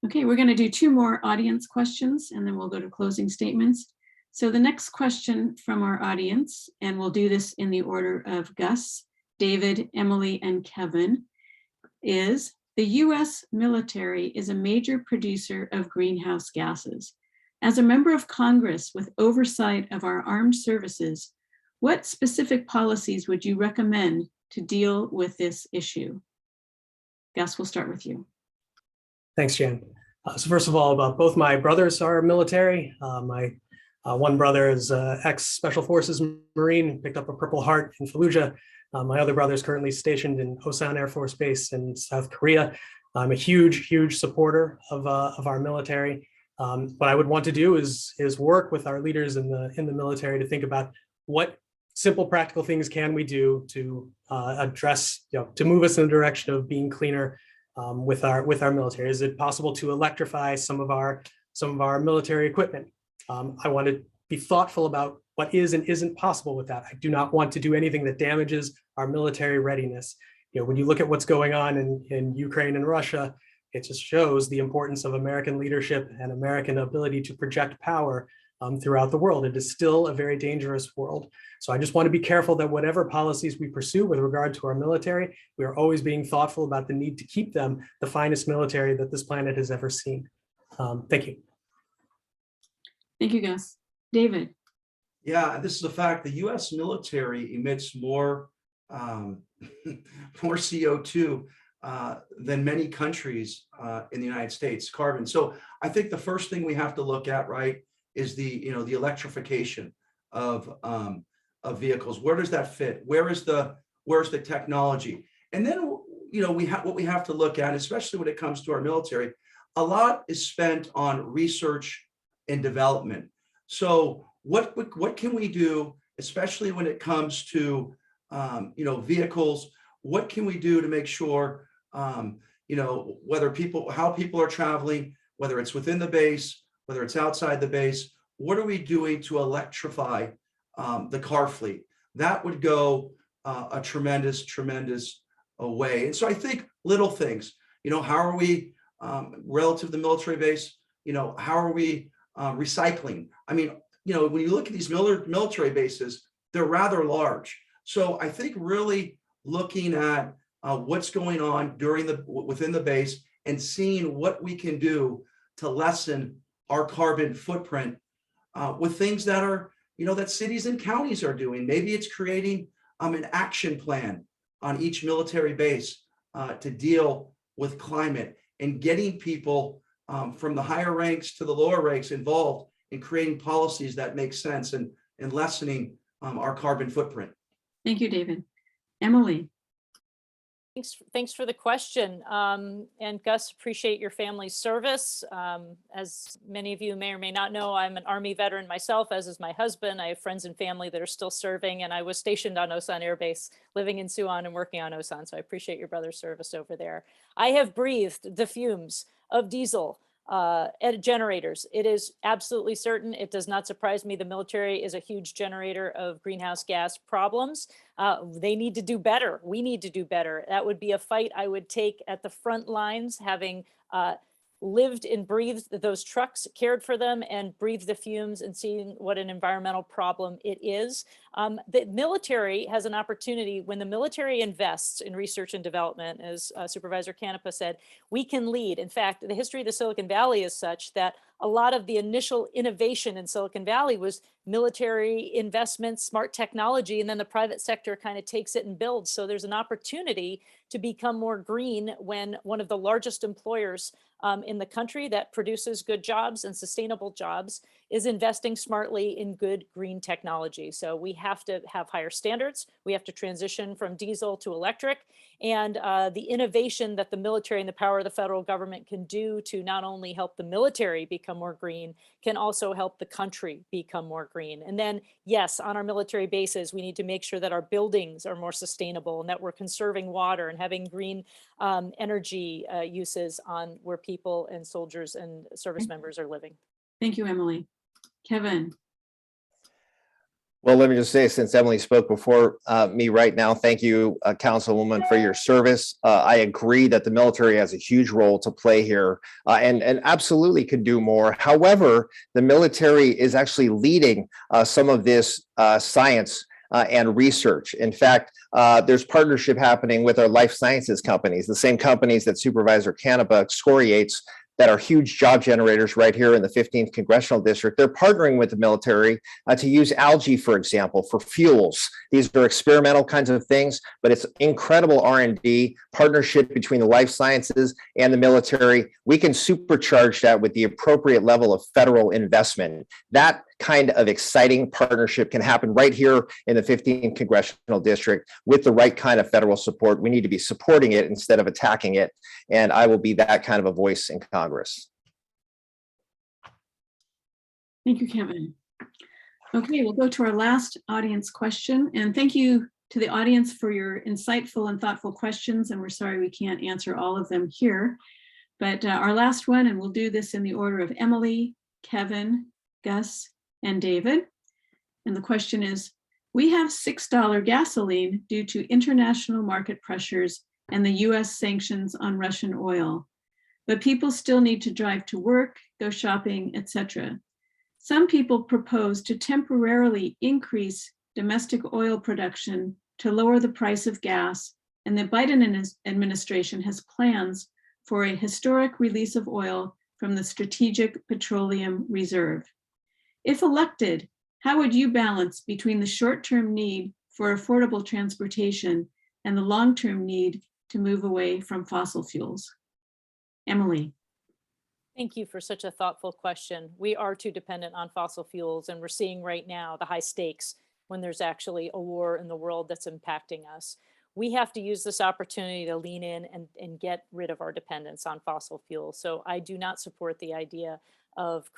Speaker 2: Okay, we're going to do 2 more audience questions, and then we'll go to closing statements. So the next question from our audience, and we'll do this in the order of Gus, David, Emily, and Kevin, is the U.S. military is a major producer of greenhouse gases. As a member of Congress with oversight of our armed services, what specific policies would you recommend to deal with this issue? Gus, we'll start with you.
Speaker 5: Thanks, Jan. So first of all, both my brothers are military. My one brother is ex-Special Forces Marine, picked up a Purple Heart in Fallujah. My other brother is currently stationed in Osan Air Force Base in South Korea. I'm a huge supporter of our military. What I would want to do is work with our leaders in the military to think about what simple practical things can we do to address, to move us in the direction of being cleaner with our military. Is it possible to electrify some of our military equipment? I want to be thoughtful about what is and isn't possible with that. I do not want to do anything that damages our military readiness. When you look at what's going on in Ukraine and Russia, it just shows the importance of American leadership and American ability to project power throughout the world. It is still a very dangerous world. So I just want to be careful that whatever policies we pursue with regard to our military, we are always being thoughtful about the need to keep them the finest military that this planet has ever seen. Thank you.
Speaker 2: Thank you, Gus. David.
Speaker 4: Yeah, this is a fact. The US military emits more, more CO2 than many countries in the United States, carbon. So I think the first thing we have to look at, right, is the electrification of vehicles. Where does that fit? Where's the technology? And then what we have to look at, especially when it comes to our military, a lot is spent on research and development. So what can we do, especially when it comes to vehicles? What can we do to make sure how people are traveling, whether it's within the base, whether it's outside the base? What are we doing to electrify the car fleet? That would go a tremendous way. And so I think little things, how are we relative to the military base? How are we recycling? I mean, when you look at these military bases, they're rather large. So I think really looking at what's going on within the base and seeing what we can do to lessen our carbon footprint with things that are, that cities and counties are doing. Maybe it's creating an action plan on each military base to deal with climate and getting people from the higher ranks to the lower ranks involved in creating policies that make sense and lessening our carbon footprint.
Speaker 2: Thank you, David. Emily.
Speaker 3: Thanks for the question. And Gus, appreciate your family's service. As many of you may or may not know, I'm an Army veteran myself, as is my husband. I have friends and family that are still serving, and I was stationed on Osan Air Base, living in Suwon and working on Osan. So I appreciate your brother's service over there. I have breathed the fumes of diesel at generators. It is absolutely certain. It does not surprise me. The military is a huge generator of greenhouse gas problems. They need to do better. We need to do better. That would be a fight I would take at the front lines, having lived and breathed those trucks, cared for them, and breathed the fumes and seeing what an environmental problem it is. The military has an opportunity. When the military invests in research and development, as Supervisor Canepa said, we can lead. In fact, the history of the Silicon Valley is such that a lot of the initial innovation in Silicon Valley was military investment, smart technology, and then the private sector kind of takes it and builds. So there's an opportunity to become more green when one of the largest employers in the country that produces good jobs and sustainable jobs is investing smartly in good green technology. So we have to have higher standards. We have to transition from diesel to electric. And the innovation that the military and the power of the federal government can do to not only help the military become more green, can also help the country become more green. And then, yes, on our military bases, we need to make sure that our buildings are more sustainable and that we're conserving water and having green energy uses on where people and soldiers and service members are living.
Speaker 2: Thank you, Emily. Kevin.
Speaker 6: Well, let me just say, since Emily spoke before me right now, thank you, Councilwoman, for your service. I agree that the military has a huge role to play here and absolutely could do more. However, the military is actually leading some of this science and research. In fact, there's partnership happening with our life sciences companies, the same companies that Supervisor Canepa excoriates, that are huge job generators right here in the 15th Congressional District. They're partnering with the military to use algae, for example, for fuels. These are experimental kinds of things, but it's incredible R&D partnership between the life sciences and the military. We can supercharge that with the appropriate level of federal investment. That kind of exciting partnership can happen right here in the 15th Congressional District with the right kind of federal support. We need to be supporting it instead of attacking it. And I will be that kind of a voice in Congress.
Speaker 2: Thank you, Kevin. Okay, we'll go to our last audience question. And thank you to the audience for your insightful and thoughtful questions. And we're sorry we can't answer all of them here. But our last one, and we'll do this in the order of Emily, Kevin, Gus, and David. And the question is, we have $6 gasoline due to international market pressures and the US sanctions on Russian oil, but people still need to drive to work, go shopping, etc. Some people propose to temporarily increase domestic oil production to lower the price of gas, and the Biden administration has plans for a historic release of oil from the Strategic Petroleum Reserve. If elected, How would you balance between the short-term need for affordable transportation and the long-term need to move away from fossil fuels? Emily.
Speaker 3: Thank you for such a thoughtful question. We are too dependent on fossil fuels, and we're seeing right now the high stakes when there's actually a war in the world that's impacting us. We have to use this opportunity to lean in and get rid of our dependence on fossil fuels. So I do not support the idea of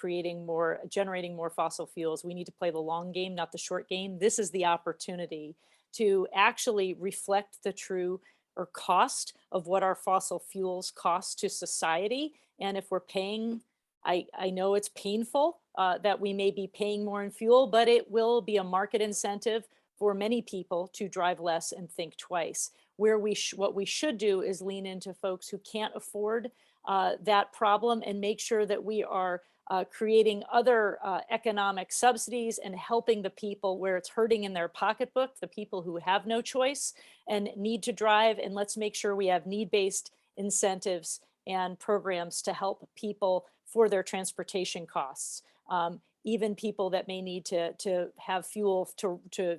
Speaker 3: generating more fossil fuels. We need to play the long game, not the short game. This is the opportunity to actually reflect the true or cost of what our fossil fuels cost to society. And if we're paying, I know it's painful that we may be paying more in fuel, but it will be a market incentive for many people to drive less and think twice. What we should do is lean into folks who can't afford that problem and make sure that we are creating other economic subsidies and helping the people where it's hurting in their pocketbook, the people who have no choice and need to drive. And let's make sure we have need-based incentives and programs to help people for their transportation costs. Even people that may need to have fuel to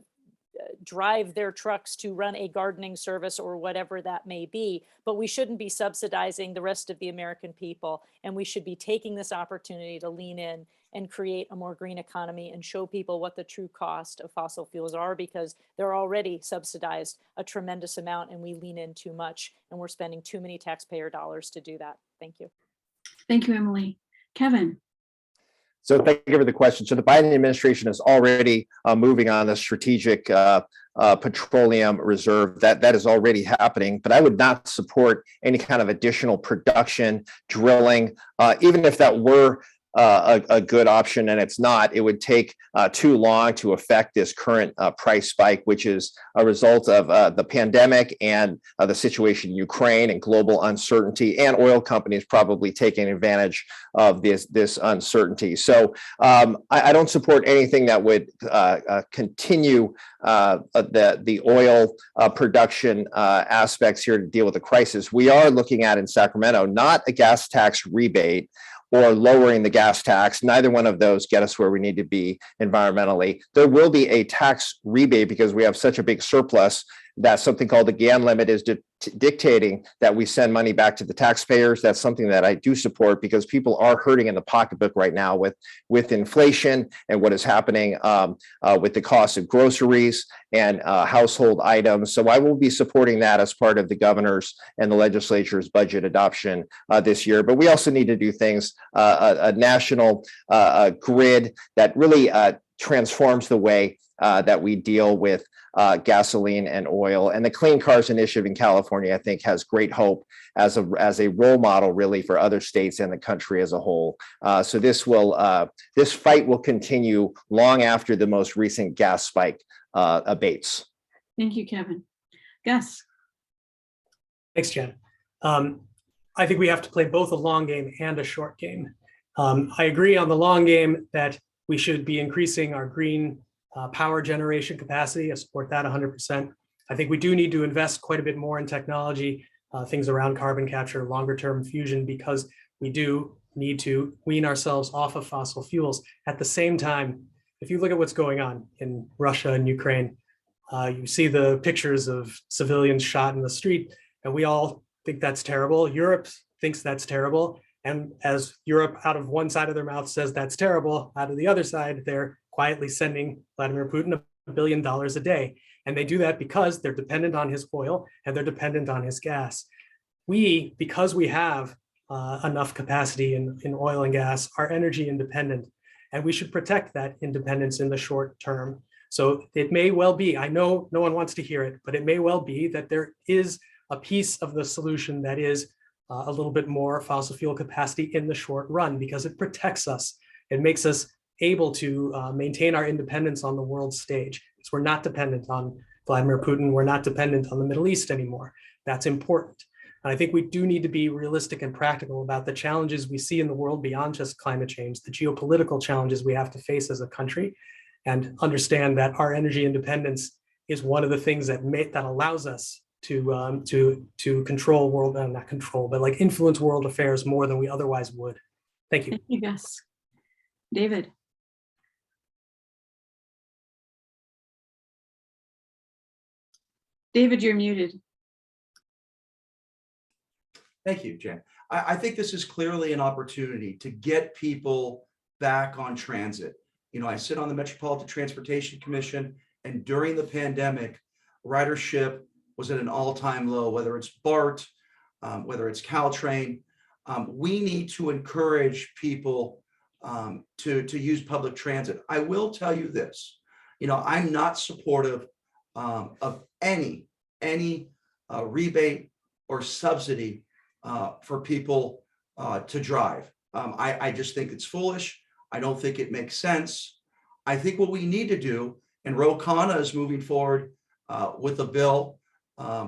Speaker 3: drive their trucks to run a gardening service or whatever that may be. But we shouldn't be subsidizing the rest of the American people. And we should be taking this opportunity to lean in and create a more green economy and show people what the true cost of fossil fuels are, because they're already subsidized a tremendous amount and we lean in too much and we're spending too many taxpayer dollars to do that. Thank you.
Speaker 2: Thank you, Emily. Kevin.
Speaker 6: So thank you for the question. So the Biden administration is already moving on the strategic petroleum reserve. That is already happening, but I would not support any kind of additional production, drilling, even if that were a good option, and it's not. It would take too long to affect this current price spike, which is a result of the pandemic and the situation in Ukraine and global uncertainty, and oil companies probably taking advantage of this uncertainty. So I don't support anything that would continue the oil production aspects here to deal with the crisis. We are looking at in Sacramento not a gas tax rebate or lowering the gas tax. Neither one of those get us where we need to be environmentally. There will be a tax rebate because we have such a big surplus that something called the GAN limit is dictating that we send money back to the taxpayers. That's something that I do support because people are hurting in the pocketbook right now with inflation and what is happening with the cost of groceries and household items. So I will be supporting that as part of the governor's and the legislature's budget adoption this year. But we also need to do things, a national grid that really transforms the way that we deal with gasoline and oil. And the Clean Cars Initiative in California, I think, has great hope as a role model, really, for other states and the country as a whole. So this fight will continue long after the most recent gas spike abates.
Speaker 2: Thank you, Kevin. Gus.
Speaker 5: Thanks, Jen. I think we have to play both a long game and a short game. I agree on the long game that we should be increasing our green power generation capacity. I support that 100%. I think we do need to invest quite a bit more in technology, things around carbon capture, longer term fusion, because we do need to wean ourselves off of fossil fuels. At the same time, if you look at what's going on in Russia and Ukraine, you see the pictures of civilians shot in the street, and we all think that's terrible. Europe thinks that's terrible. And as Europe out of one side of their mouth says that's terrible, out of the other side, they're quietly sending Vladimir Putin $1 billion a day. And they do that because they're dependent on his oil and they're dependent on his gas. We, because we have enough capacity in oil and gas, are energy independent, and we should protect that independence in the short term. So it may well be, I know no one wants to hear it, but it may well be that there is a piece of the solution that is a little bit more fossil fuel capacity in the short run, because it protects us. It makes us able to maintain our independence on the world stage. So we're not dependent on Vladimir Putin. We're not dependent on the Middle East anymore. That's important. And I think we do need to be realistic and practical about the challenges we see in the world beyond just climate change, the geopolitical challenges we have to face as a country, and understand that our energy independence is one of the things that allows us to control world, not control, but like influence world affairs more than we otherwise would. Thank you.
Speaker 2: Thank you, Gus. David. David, you're muted.
Speaker 4: Thank you, Jan. I think this is clearly an opportunity to get people back on transit. You know, I sit on the Metropolitan Transportation Commission, and during the pandemic, ridership was at an all-time low, whether it's BART, whether it's Caltrain. We need to encourage people to use public transit. I will tell you this, you know, I'm not supportive of any rebate or subsidy for people to drive. I just think it's foolish. I don't think it makes sense. I think what we need to do, and Ro Khanna is moving forward with a bill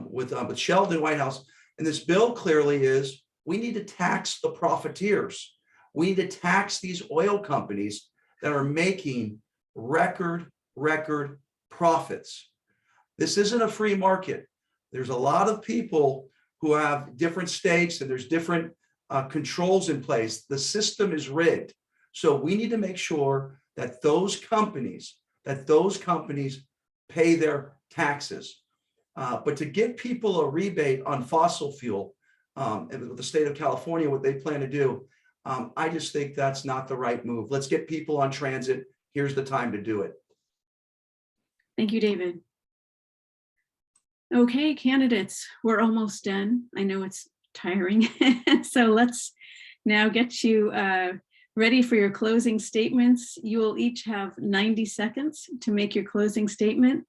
Speaker 4: with Sheldon Whitehouse, and this bill clearly is we need to tax the profiteers. We need to tax these oil companies that are making record profits. This isn't a free market. There's a lot of people who have different stakes, and there's different controls in place. The system is rigged. So we need to make sure that those companies pay their taxes. But to give people a rebate on fossil fuel, and with the state of California, what they plan to do, I just think that's not the right move. Let's get people on transit. Here's the time to do it.
Speaker 2: Thank you, David. Okay, candidates, we're almost done. I know it's tiring. So let's now get you ready for your closing statements. You will each have 90 seconds to make your closing statement,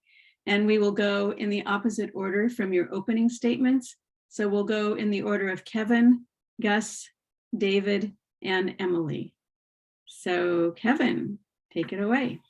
Speaker 2: and we will go in the opposite order from your opening statements. So we'll go in the order of Kevin, Gus, David, and Emily. So Kevin, take it away.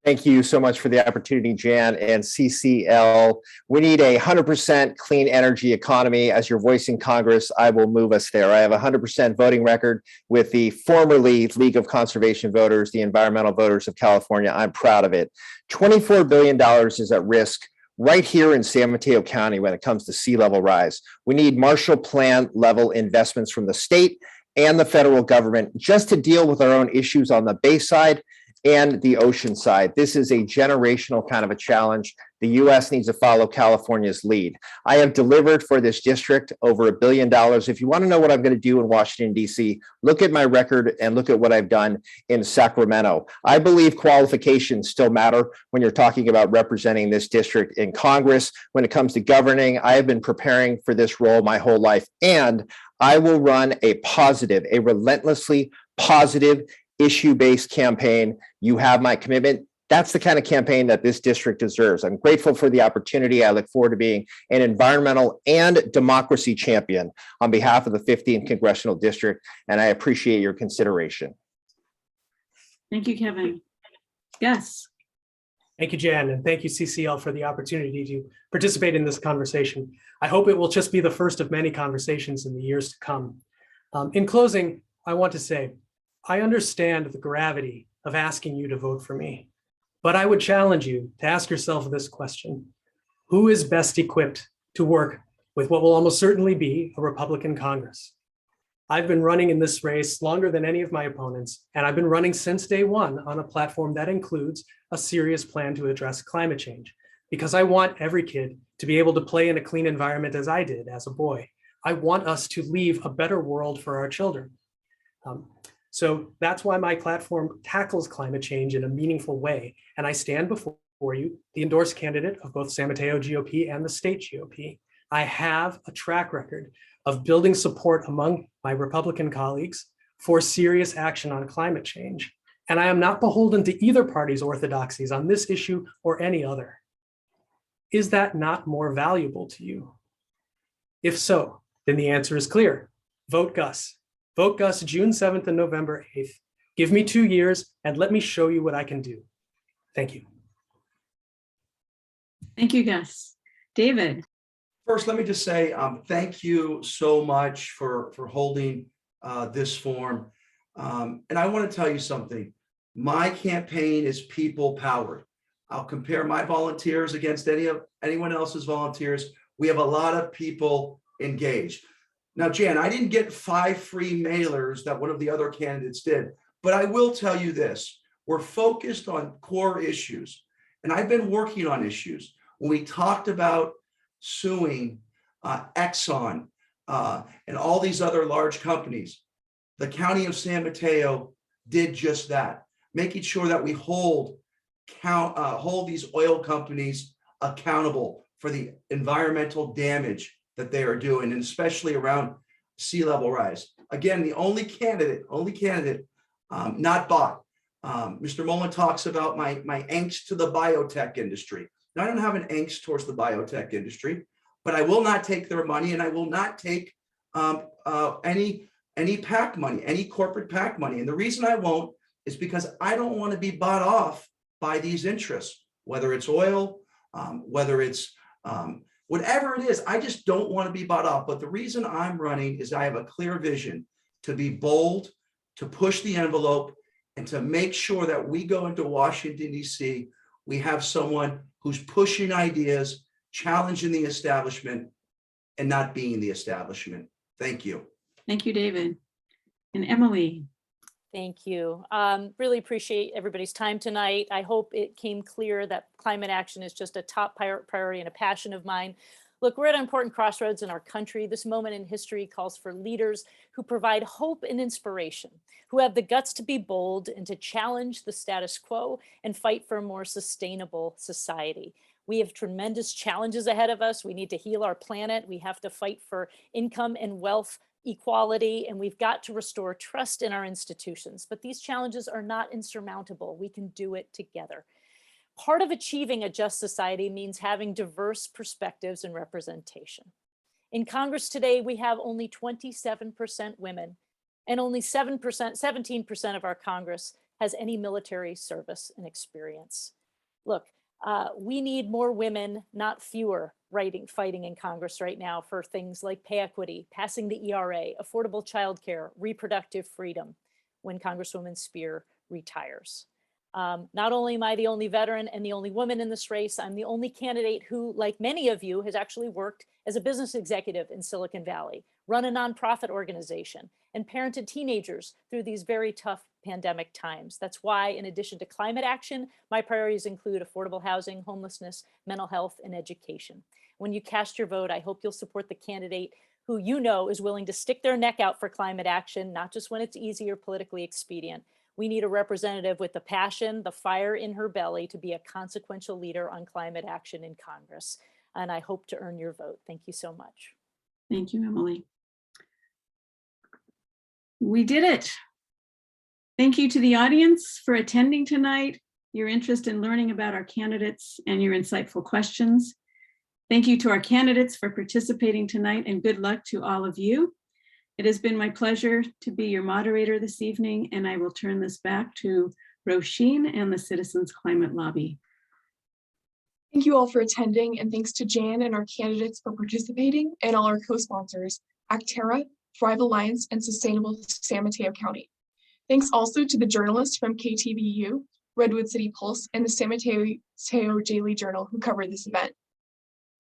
Speaker 6: Thank you so much for the opportunity, Jan and CCL. We need a 100% clean energy economy. As your voice in Congress, I will move us there. I have a 100% voting record with the formerly League of Conservation Voters, the Environmental Voters of California. I'm proud of it. $24 billion is at risk right here in San Mateo County when it comes to sea level rise. We need Marshall Plan level investments from the state and the federal government just to deal with our own issues on the bay side and the ocean side. This is a generational kind of a challenge. The U.S. needs to follow California's lead. I have delivered for this district over $1 billion. If you want to know what I'm going to do in Washington, D.C., look at my record and look at what I've done in Sacramento. I believe qualifications still matter when you're talking about representing this district in Congress. When it comes to governing, I have been preparing for this role my whole life, and I will run a relentlessly positive, issue-based campaign. You have my commitment. That's the kind of campaign that this district deserves. I'm grateful for the opportunity. I look forward to being an environmental and democracy champion on behalf of the 15th Congressional District, and I appreciate your consideration.
Speaker 2: Thank you, Kevin. Gus.
Speaker 5: Thank you, Jan, and thank you, CCL, for the opportunity to participate in this conversation. I hope it will just be the first of many conversations in the years to come. In closing, I want to say, I understand the gravity of asking you to vote for me, but I would challenge you to ask yourself this question: who is best equipped to work with what will almost certainly be a Republican Congress? I've been running in this race longer than any of my opponents, and I've been running since day one on a platform that includes a serious plan to address climate change, because I want every kid to be able to play in a clean environment as I did as a boy. I want us to leave a better world for our children. So that's why my platform tackles climate change in a meaningful way. And I stand before you, the endorsed candidate of both San Mateo GOP and the state GOP. I have a track record of building support among my Republican colleagues for serious action on climate change. And I am not beholden to either party's orthodoxies on this issue or any other. Is that not more valuable to you? If so, then the answer is clear. Vote Gus. Vote Gus June 7th and November 8th. Give me 2 years and let me show you what I can do. Thank you.
Speaker 2: Thank you, Gus. David.
Speaker 4: First, let me just say thank you so much for holding this forum. And I want to tell you something. My campaign is people powered. I'll compare my volunteers against anyone else's volunteers. We have a lot of people engaged. Now, Jan, I didn't get 5 free mailers that one of the other candidates did, but I will tell you this. We're focused on core issues, and I've been working on issues. when we talked about suing Exxon and all these other large companies, the County of San Mateo did just that, making sure that we hold these oil companies accountable for the environmental damage that they are doing, and especially around sea level rise. Again, the only candidate, not bought. Mr. Mullin talks about my angst to the biotech industry. Now, I don't have an angst towards the biotech industry, but I will not take their money, and I will not take any PAC money, any corporate PAC money. And the reason I won't is because I don't want to be bought off by these interests, whether it's oil, whether it's whatever it is. I just don't want to be bought off. But the reason I'm running is I have a clear vision to be bold, to push the envelope, and to make sure that we go into Washington, D.C., we have someone who's pushing ideas, challenging the establishment, and not being the establishment. Thank you.
Speaker 2: Thank you, David. And Emily.
Speaker 3: Thank you. Really appreciate everybody's time tonight. I hope it came clear that climate action is just a top priority and a passion of mine. Look, we're at an important crossroads in our country. This moment in history calls for leaders who provide hope and inspiration, who have the guts to be bold and to challenge the status quo and fight for a more sustainable society. We have tremendous challenges ahead of us. We need to heal our planet. We have to fight for income and wealth equality, and we've got to restore trust in our institutions. But these challenges are not insurmountable. We can do it together. Part of achieving a just society means having diverse perspectives and representation. In Congress today, we have only 27% women, and only 17% of our Congress has any military service and experience. Look, we need more women, not fewer, fighting in Congress right now for things like pay equity, passing the ERA, affordable childcare, reproductive freedom when Congresswoman Spear retires. Not only am I the only veteran and the only woman in this race, I'm the only candidate who, like many of you, has actually worked as a business executive in Silicon Valley, run a nonprofit organization, and parented teenagers through these very tough pandemic times. That's why, in addition to climate action, my priorities include affordable housing, homelessness, mental health, and education. When you cast your vote, I hope you'll support the candidate who you know is willing to stick their neck out for climate action, not just when it's easy or politically expedient. We need a representative with the passion, the fire in her belly to be a consequential leader on climate action in Congress. And I hope to earn your vote. Thank you so much.
Speaker 2: Thank you, Emily. We did it. Thank you to the audience for attending tonight, your interest in learning about our candidates, and your insightful questions. Thank you to our candidates for participating tonight, and good luck to all of you. It has been my pleasure to be your moderator this evening, and I will turn this back to Roisin and the Citizens Climate Lobby.
Speaker 1: Thank you all for attending, and thanks to Jan and our candidates for participating, and all our co-sponsors, Acterra, Thrive Alliance, and Sustainable San Mateo County. Thanks also to the journalists from KTVU, Redwood City Pulse, and the San Mateo Daily Journal who covered this event.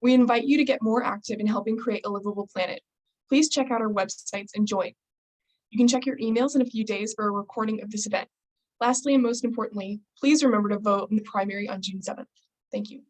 Speaker 1: We invite you to get more active in helping create a livable planet. Please check out our websites and join. You can check your emails in a few days for a recording of this event. Lastly, and most importantly, please remember to vote in the primary on June 7th. Thank you.